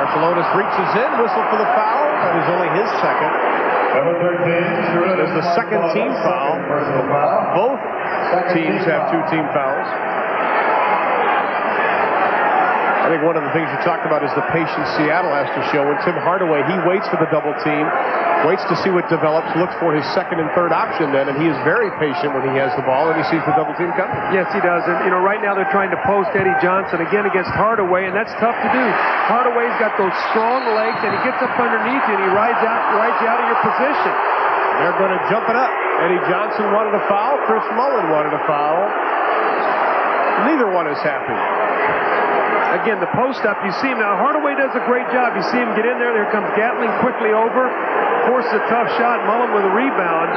Barcelonas reaches in, whistle for the foul. That is only his second. That is the second team foul. Both teams have 2 team fouls. I think one of the things you talked about is the patience Seattle has to show. When Tim Hardaway, he waits for the double team, waits to see what develops, looks for his second and third option then, and he is very patient when he has the ball and he sees the double team coming. Yes, he does. And, you know, right now they're trying to post Eddie Johnson again against Hardaway, and that's tough to do. Hardaway's got those strong legs, and he gets up underneath you, and he rides you out of your position. They're going to jump it up. Eddie Johnson wanted a foul. Chris Mullen wanted a foul. Neither one is happy. Again, the post-up, you see him now. Hardaway does a great job. You see him get in there. There comes Gatling quickly over. Forces a tough shot. Mullen with a rebound.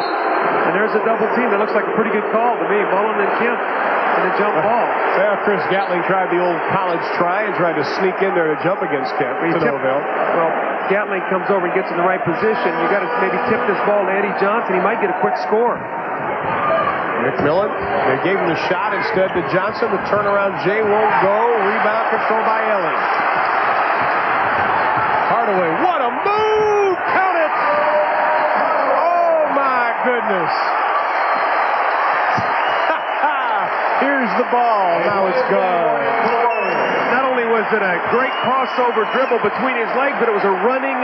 And there's a double team. That looks like a pretty good call to me. Mullen and Kemp in the jump ball. Yeah, Chris Gatling tried the old college try and tried to sneak in there to jump against Kemp. Well, Gatling comes over and gets in the right position. You got to maybe tip this ball to Eddie Johnson. He might get a quick score. McMillan, they gave him the shot instead to Johnson. The turnaround Jay won't go. Rebound controlled by Ellie. Hardaway, what a move! Count it! Oh my goodness! Here's the ball. Now it's gone. Not only was it a great crossover dribble between his legs, but it was a running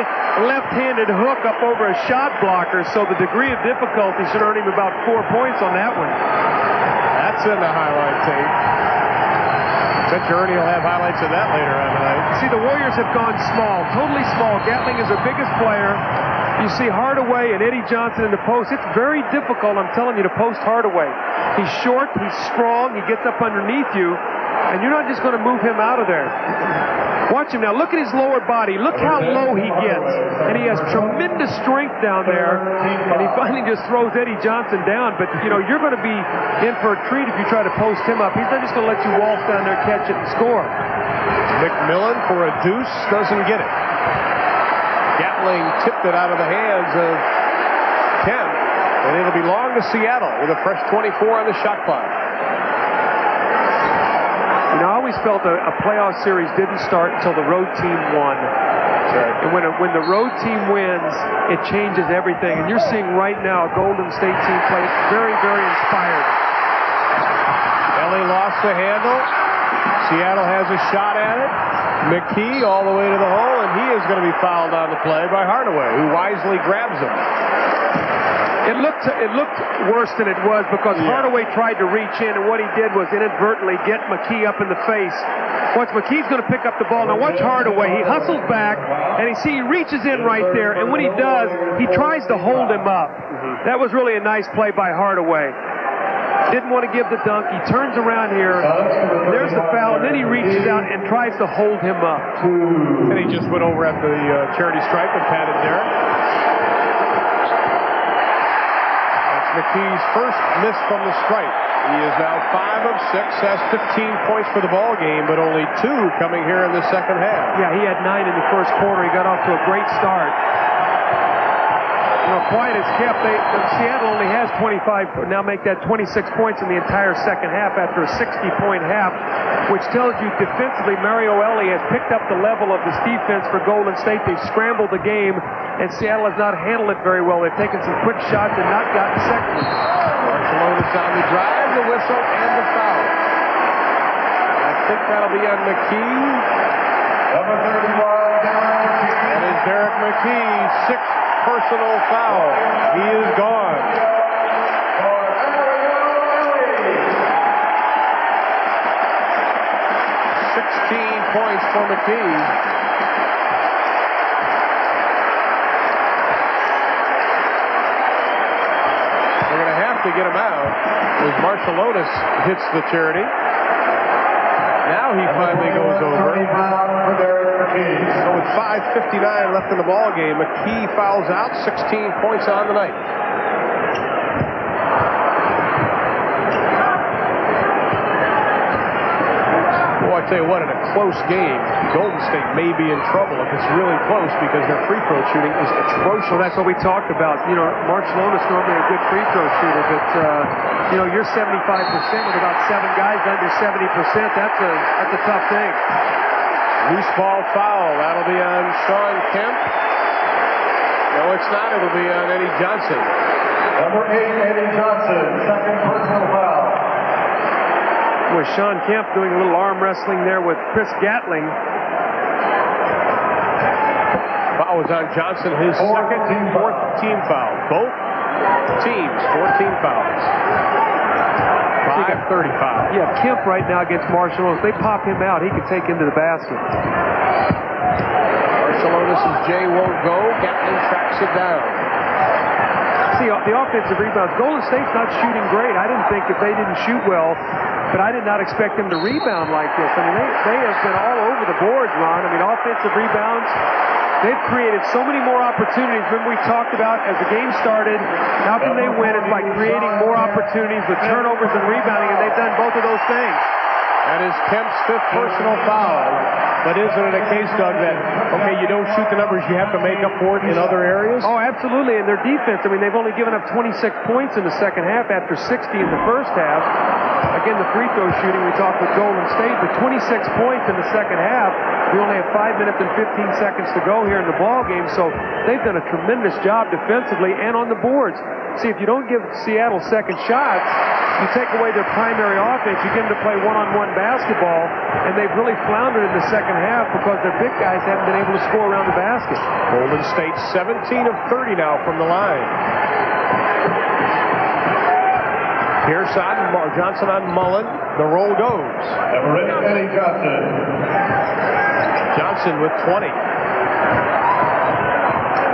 left-handed hook up over a shot blocker, so the degree of difficulty should earn him about 4 points on that one. That's in the highlight tape. Bet you Ernie will have highlights of that later on tonight. See, the Warriors have gone small, totally small. Gatling is their biggest player. You see Hardaway and Eddie Johnson in the post. It's very difficult, I'm telling you, to post Hardaway. He's short, he's strong, he gets up underneath you, and you're not just going to move him out of there. Watch him now. Look at his lower body. Look how low he gets. And he has tremendous strength down there. And he finally just throws Eddie Johnson down. But, you know, you're going to be in for a treat if you try to post him up. He's not just going to let you waltz down there, catch it, and score. McMillan for a deuce. Doesn't get it. Gatling tipped it out of the hands of Kemp. And it'll belong to Seattle with a fresh 24 on the shot clock. You know, I always felt a playoff series didn't start until the road team won. And when the road team wins, it changes everything. And you're seeing right now a Golden State team play very, very inspired. Ellie lost the handle. Seattle has a shot at it. McKee all the way to the hole, and he is going to be fouled on the play by Hardaway, who wisely grabs him. It looked worse than it was because Hardaway tried to reach in, and what he did was inadvertently get McKee up in the face. Watch, McKee's going to pick up the ball. Now watch Hardaway. He hustles back, and he reaches in right there, and when he does, he tries to hold him up. That was really a nice play by Hardaway. Didn't want to give the dunk. He turns around here. There's the foul, and then he reaches out and tries to hold him up. And he just went over at the charity stripe and patted Derek. That's McKee's first miss from the stripe. He is now 5 of 6, has 15 points for the ball game, but only 2 coming here in the second half. Yeah, he had 9 in the first quarter. He got off to a great start. You know, quite as kept. Seattle only has 25, now make that 26 points in the entire second half after a 60-point half, which tells you defensively Mario Elie has picked up the level of this defense for Golden State. They've scrambled the game, and Seattle has not handled it very well. They've taken some quick shots and not gotten seconds. Barcelona's on the drive, the whistle, and the foul. I think that'll be on McKee. Number 31, That is Derek McKee, 6th personal foul. He is gone. 16 points for McKee. They're going to have to get him out as Marciulionis hits the charity. Now he finally goes over. So with 5:59 left in the ball game, McKee fouls out, 16 points on the night. Boy, I tell you what, in a close game, Golden State may be in trouble if it's really close because their free throw shooting is atrocious. Well, that's what we talked about. You know, Marciulionis normally a good free throw shooter, but you know, you're 75% with about 7 guys under 70%. That's a tough thing. Loose ball foul. That'll be on Sean Kemp. No, it's not. It'll be on Eddie Johnson. Number 8, Eddie Johnson, 2nd personal foul. With Sean Kemp doing a little arm wrestling there with Chris Gatling. Foul was on Johnson, his fourth team foul. Both teams, 14 fouls. 5:35. Yeah, Kemp right now against Marciulionis. They pop him out, he can take him to the basket. Marciulionis' J won't go. Gatling tracks it down. See, the offensive rebounds. Golden State's not shooting great. I didn't think if they didn't shoot well, but I did not expect them to rebound like this. I mean, they have been all over the boards, Ron. I mean, offensive rebounds. They've created so many more opportunities. Remember we talked about as the game started, how can they win? It's by creating more opportunities with turnovers and rebounding, and they've done both of those things. That is Kemp's 5th personal foul. But isn't it a case, Doug, that, okay, you don't shoot the numbers, you have to make up for it in other areas? Oh, absolutely. And their defense, I mean, they've only given up 26 points in the second half after 60 in the first half. Again, the free throw shooting, we talked with Golden State, but 26 points in the second half. We only have 5 minutes and 15 seconds to go here in the ball game, so they've done a tremendous job defensively and on the boards. See, if you don't give Seattle second shots, you take away their primary offense, you get them to play one-on-one basketball, and they've really floundered in the second half because their big guys haven't been able to score around the basket. Golden State 17 of 30 now from the line. Pierce on Johnson on Mullen. The roll goes. Number 8, Eddie Johnson. Johnson with 20.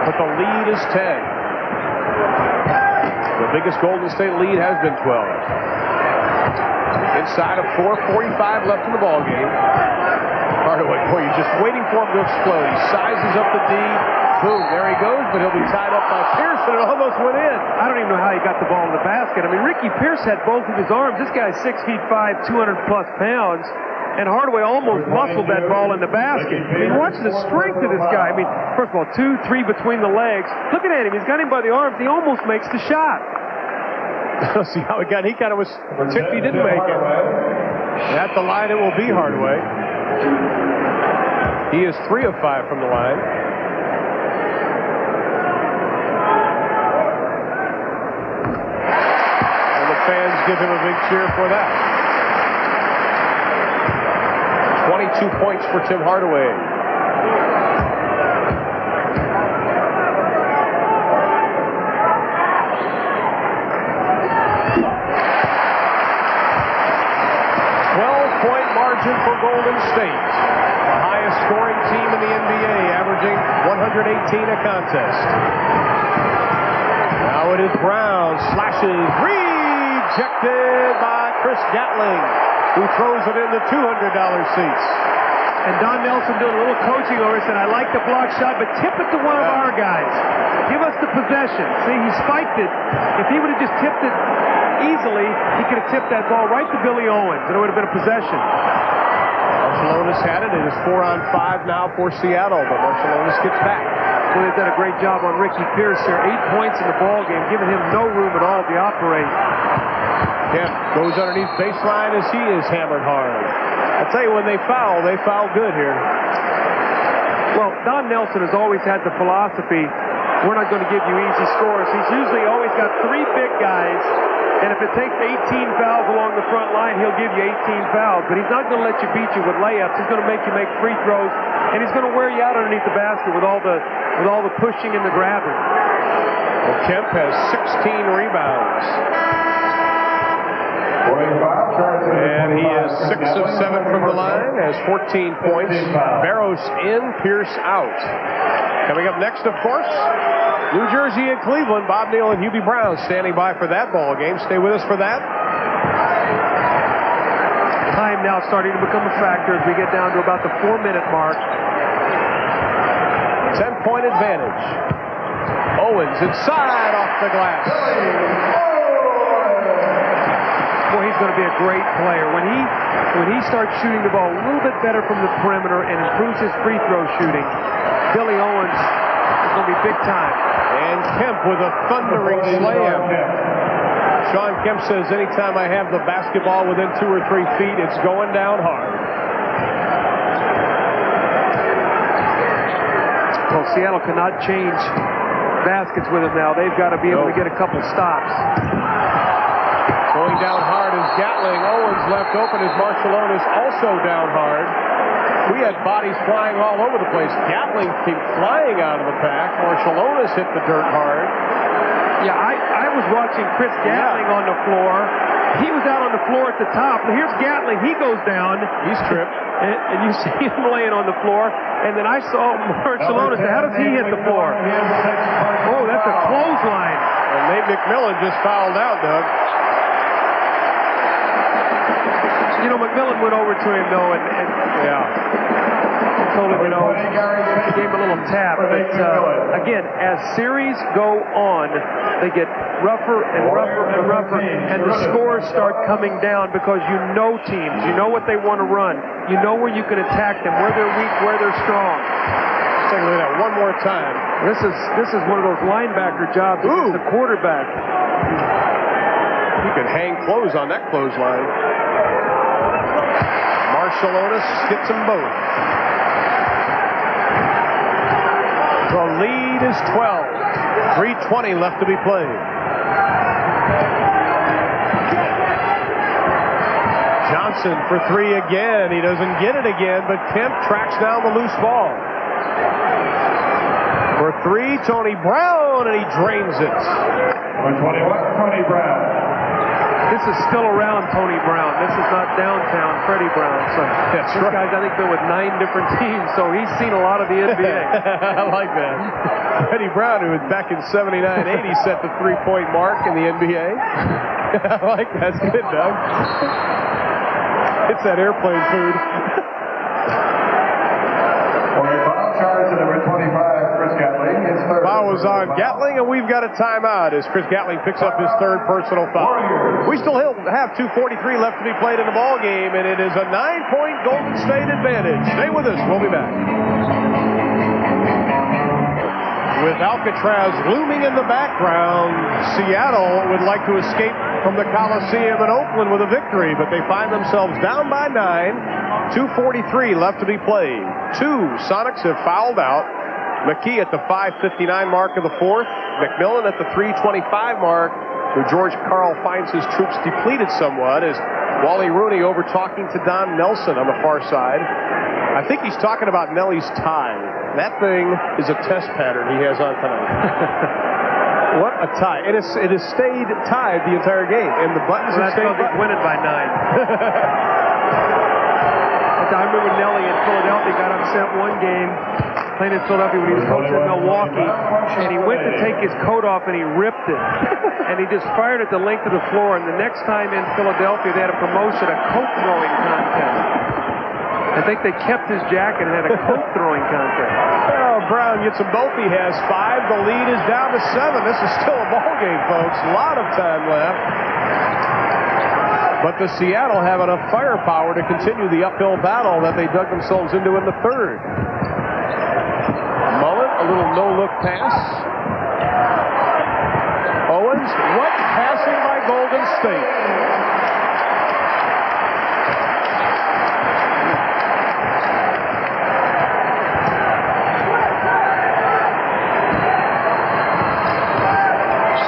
But the lead is 10. The biggest Golden State lead has been 12. Inside of 4:45 left in the ball game. Hardaway, boy, you're just waiting for him to explode. He sizes up the D. Boom, there he goes, but he'll be tied up by Pierce, and it almost went in. I don't even know how he got the ball in the basket. I mean, Ricky Pierce had both of his arms. This guy's 6'5", 200-plus pounds, and Hardaway almost muscled that ball in the basket. I mean, watch the strength of this guy. I mean, first of all, 2, 3 between the legs. Looking at him, he's got him by the arms. He almost makes the shot. See how he got? He kind of was tipped. He didn't make it. At the line, it will be Hardaway. He is 3 of 5 from the line. And the fans give him a big cheer for that. 22 points for Tim Hardaway. For Golden State, the highest scoring team in the NBA, averaging 118 a contest. Now it is Brown, slashes, rejected by Chris Gatling, who throws it in the $200 seats. And Don Nelson doing a little coaching over it, said, I like the block shot, but tip it to one of our guys. Give us the possession. See, he spiked it. If he would have just tipped it easily, he could have tipped that ball right to Billy Owens, and it would have been a possession. Marciulionis had it. It is 4-on-5 now for Seattle, but Marciulionis gets back. Well, they've done a great job on Ricky Pierce here. 8 points in the ball game, giving him no room at all to operate. Kemp goes underneath baseline as he is hammered hard. I'll tell you, when they foul good here. Well, Don Nelson has always had the philosophy, we're not going to give you easy scores. He's usually always got 3 big guys, and if it takes 18 fouls along the front line, he'll give you 18 fouls. But he's not going to let you beat you with layups. He's going to make you make free throws, and he's going to wear you out underneath the basket with all the pushing and the grabbing. Well, Kemp has 16 rebounds. And he is 6 of 7 from the line, has 14 points. Barros in, Pierce out. Coming up next, of course, New Jersey and Cleveland. Bob Neal and Hubie Brown standing by for that ball game. Stay with us for that. Time now starting to become a factor as we get down to about the 4-minute mark. 10-point advantage. Owens inside off the glass. Boy, he's going to be a great player. When he starts shooting the ball a little bit better from the perimeter and improves his free throw shooting, Billy Owens is going to be big time. And Kemp with a thundering slam. Sean Kemp says, anytime I have the basketball within 2 or 3 feet, it's going down hard. Well, Seattle cannot change baskets with him now. They've got to be able to get a couple stops. Going down hard is Gatling. Owens left open as Marciulionis also down hard. We had bodies flying all over the place. Gatling came flying out of the pack. Marciulionis hit the dirt hard. Yeah, I was watching Chris Gatling on the floor. He was out on the floor at the top. Now here's Gatling. He goes down. He's tripped. And you see him laying on the floor. And then I saw Marciulionis. How does he hit the floor? Oh, that's a clothesline. And Nate McMillan just fouled out, Doug. You know, McMillan went over to him, though, and told him, gave him a little tap. But again, as series go on, they get rougher and rougher and rougher, and the scores start coming down because you know teams. You know what they want to run. You know where you can attack them, where they're weak, where they're strong. Let's take a look at that one more time. This is one of those linebacker jobs against the quarterback. You can hang clothes on that clothesline. Marciulionis gets them both. The lead is 12. 3:20 left to be played. Johnson for 3 again. He doesn't get it again, but Kemp tracks down the loose ball. For 3, Tony Brown, and he drains it. Number 21, Tony Brown. This is still around Tony Brown. This is not downtown Freddie Brown. So That's this right. guy's, I think, been with 9 different teams, so he's seen a lot of the NBA. I like that. Freddie Brown, who was back in 79-80, set the 3-point mark in the NBA. I like that. That's good, Doug. It's that airplane food. Charge to number 25, Chris Gatling. His third. Foul was on Gatling, and we've got a timeout as Chris Gatling picks up his 3rd personal foul. We still have 2:43 left to be played in the ball game, and it is a 9-point Golden State advantage. Stay with us. We'll be back. With Alcatraz looming in the background, Seattle would like to escape from the Coliseum in Oakland with a victory, but they find themselves down by 9. 2:43 left to be played. 2 Sonics have fouled out. McKee at the 5:59 mark of the 4th. McMillan at the 3:25 mark. Where George Karl finds his troops depleted somewhat as Wally Rooney over talking to Don Nelson on the far side. I think he's talking about Nelly's tie. That thing is a test pattern he has on tonight. What a tie. It has stayed tied the entire game, and the buttons have stayed winning by 9. I remember Nelly in Philadelphia got upset one game playing in Philadelphia when he was coaching in Milwaukee, and he went to take his coat off and he ripped it. And he just fired at the length of the floor, and the next time in Philadelphia they had a promotion, a coat throwing contest. I think they kept his jacket and had a coat throwing contest. Oh, Brown gets them both. He has 5. The lead is down to 7. This is still a ball game, folks. A lot of time left. But the Seattle have enough firepower to continue the uphill battle that they dug themselves into in the 3rd. Mullen, a little no-look pass. Owens, what passing by Golden State.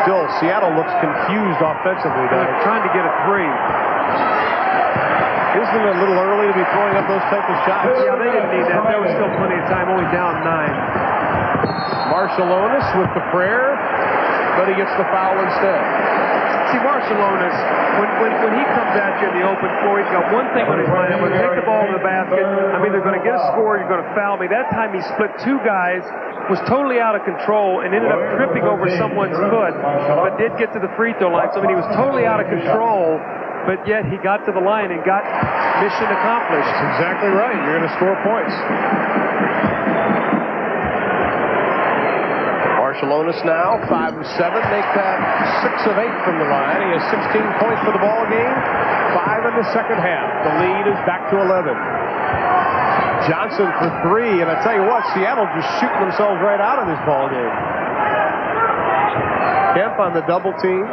Still, Seattle looks confused offensively. They're trying to get a three. Isn't it a little early to be throwing up those type of shots? Yeah, they didn't need that. There was still plenty of time, only down 9. Marciulionis with the prayer, but he gets the foul instead. See, Marciulionis, when he comes at you in the open floor, he's got one thing on his mind. I'm going to take the ball to the basket. I'm either going to get a score or you're going to foul me. That time he split 2 guys, was totally out of control, and ended up tripping over someone's foot, but did get to the free throw line. So, I mean, he was totally out of control, but yet he got to the line and got mission accomplished. That's exactly right. You're going to score points. Marciulionis now, 5 of 7, make that 6 of 8 from the line. He has 16 points for the ball game, 5 in the second half. The lead is back to 11. Johnson for 3, and I tell you what, Seattle just shooting themselves right out of this ball game. Kemp on the double team.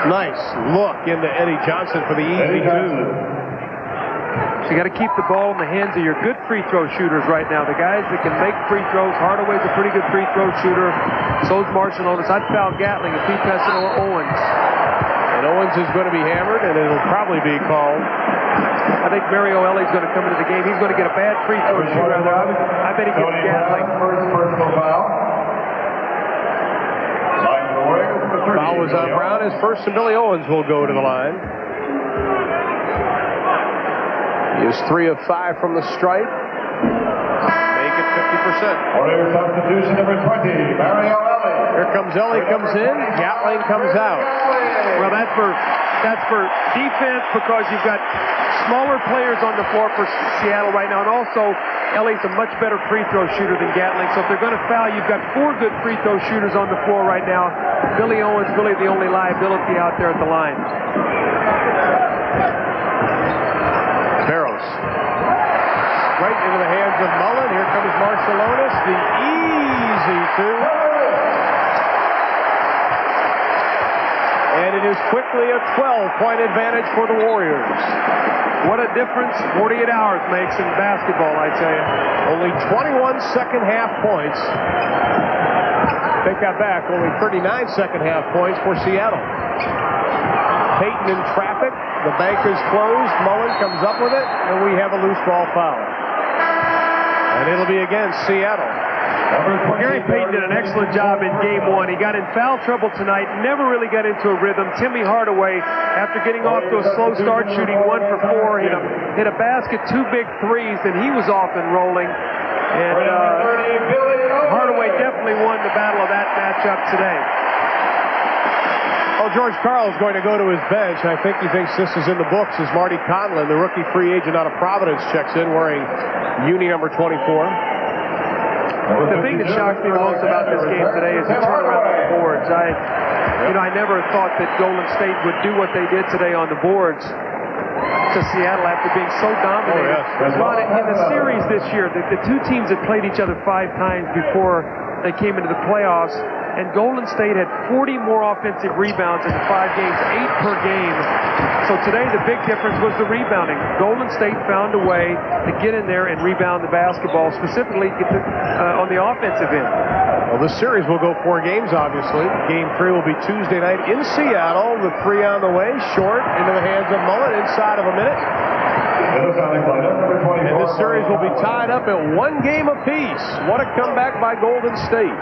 Nice look into Eddie Johnson for the easy 2. So you got to keep the ball in the hands of your good free throw shooters right now. The guys that can make free throws. Hardaway's a pretty good free throw shooter. So's Marciulionis. I'd foul Gatling if he passed it over Owens. And Owens is going to be hammered, and it'll probably be called. I think Mario Ellie's going to come into the game. He's going to get a bad free throw shooter out there. I bet he gets Gatling. Personal foul. Foul was on Brown. His first, and Billy Owens will go to the line. He is 3 of 5 from the stripe. Make it 50%. Order substitution number 20, Mario Ellie. Here comes Ellie, comes in. Gatling comes out. Well, that's for defense, because you've got smaller players on the floor for Seattle right now, and also Ellie's a much better free throw shooter than Gatling. So if they're going to foul, you've got 4 good free throw shooters on the floor right now. Billy Owens really the only liability out there at the line. Barrows. Right into the hands of Mullen. Here comes Marciulionis. The easy 2. And it is quickly a 12-point advantage for the Warriors. What a difference 48 hours makes in basketball, I tell you. Only 21 second-half points. Take that back. Only 39 second-half points for Seattle. Payton in traffic. The bank is closed. Mullen comes up with it, and we have a loose ball foul. And it'll be against Seattle. Gary Payton did an excellent job in game 1. He got in foul trouble tonight, never really got into a rhythm. Timmy Hardaway, after getting off to a slow start, shooting 1 for 4, hit a basket, 2 big threes, and he was off and rolling. And Hardaway definitely won the battle of that matchup today. Well, George Karl is going to go to his bench. I think he thinks this is in the books as Marty Conlon, the rookie free agent out of Providence, checks in wearing uni number 24. The thing that shocks me the most about this game today is the turnaround on the boards. I never thought that Golden State would do what they did today on the boards to Seattle after being so dominated. Oh, yes. Ron, in the series this year, the 2 teams had played each other 5 times before they came into the playoffs, and Golden State had 40 more offensive rebounds in the 5 games, 8 per game. So today the big difference was the rebounding. Golden State found a way to get in there and rebound the basketball, specifically on the offensive end. Well, this series will go 4 games, obviously. Game 3 will be Tuesday night in Seattle. The 3 on the way, short into the hands of Mullen inside of a minute. And this series will be tied up at 1 game apiece. What a comeback by Golden State.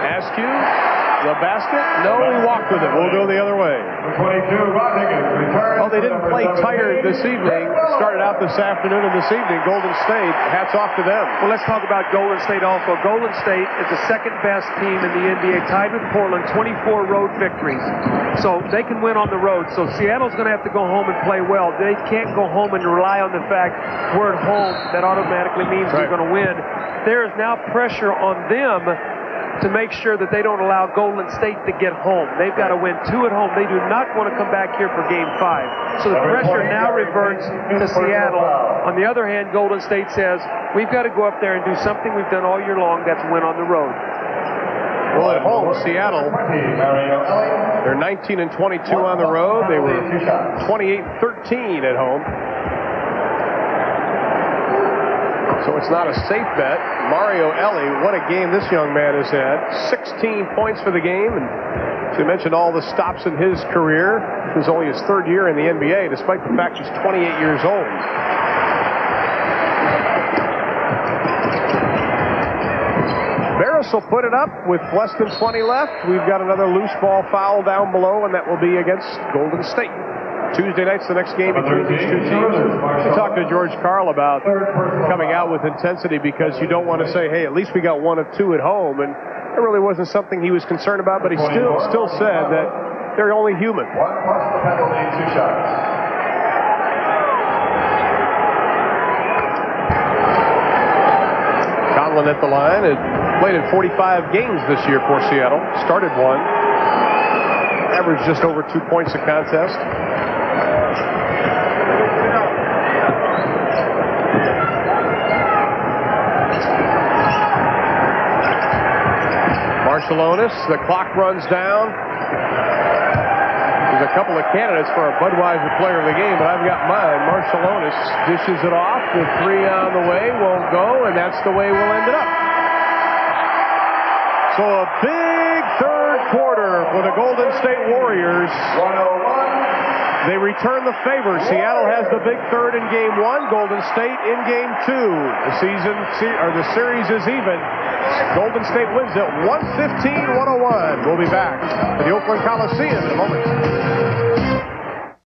Askew, the basket. No, he walked with it. We'll go the other way. Well, they didn't play tired this evening. Started out this afternoon and this evening. Golden State, hats off to them. Well, let's talk about Golden State also. Golden State is the 2nd best team in the NBA, tied with Portland, 24 road victories. So they can win on the road. So Seattle's going to have to go home and play well. They can't go home and rely on the fact we're at home. That automatically means we're going to win. There is now pressure on them to make sure that they don't allow Golden State to get home. They've got to win 2 at home. They do not want to come back here for Game 5. So the pressure now reverts to Seattle. On the other hand, Golden State says, we've got to go up there and do something we've done all year long, that's win on the road. Well, at home, Seattle, they're 19 and 22 on the road. They were 28 and 13 at home. So it's not a safe bet. Mario Elie, what a game this young man has had. 16 points for the game. And as you mentioned, all the stops in his career. This is only his 3rd year in the NBA, despite the fact he's 28 years old. Barris will put it up with less than 20 left. We've got another loose ball foul down below, and that will be against Golden State. Tuesday night's the next game between these two teams. We talked to George Karl about coming out with intensity because you don't want to say, hey, at least we got 1 of 2 at home. And it really wasn't something he was concerned about, but he still said that they're only human. 1 plus the penalty, 2 shots. Conlon at the line. It played in 45 games this year for Seattle. Started 1. Averaged just over 2 points a contest. Marciulionis, the clock runs down. There's a couple of candidates for a Budweiser player of the game, but I've got mine. Marciulionis dishes it off with 3 on the way, won't go, and that's the way we'll end it up. So a big 3rd quarter for the Golden State Warriors. 101. They return the favor. Seattle has the big 3rd in Game 1. Golden State in Game 2. The series is even. Golden State wins it 115-101. We'll be back to the Oakland Coliseum in a moment.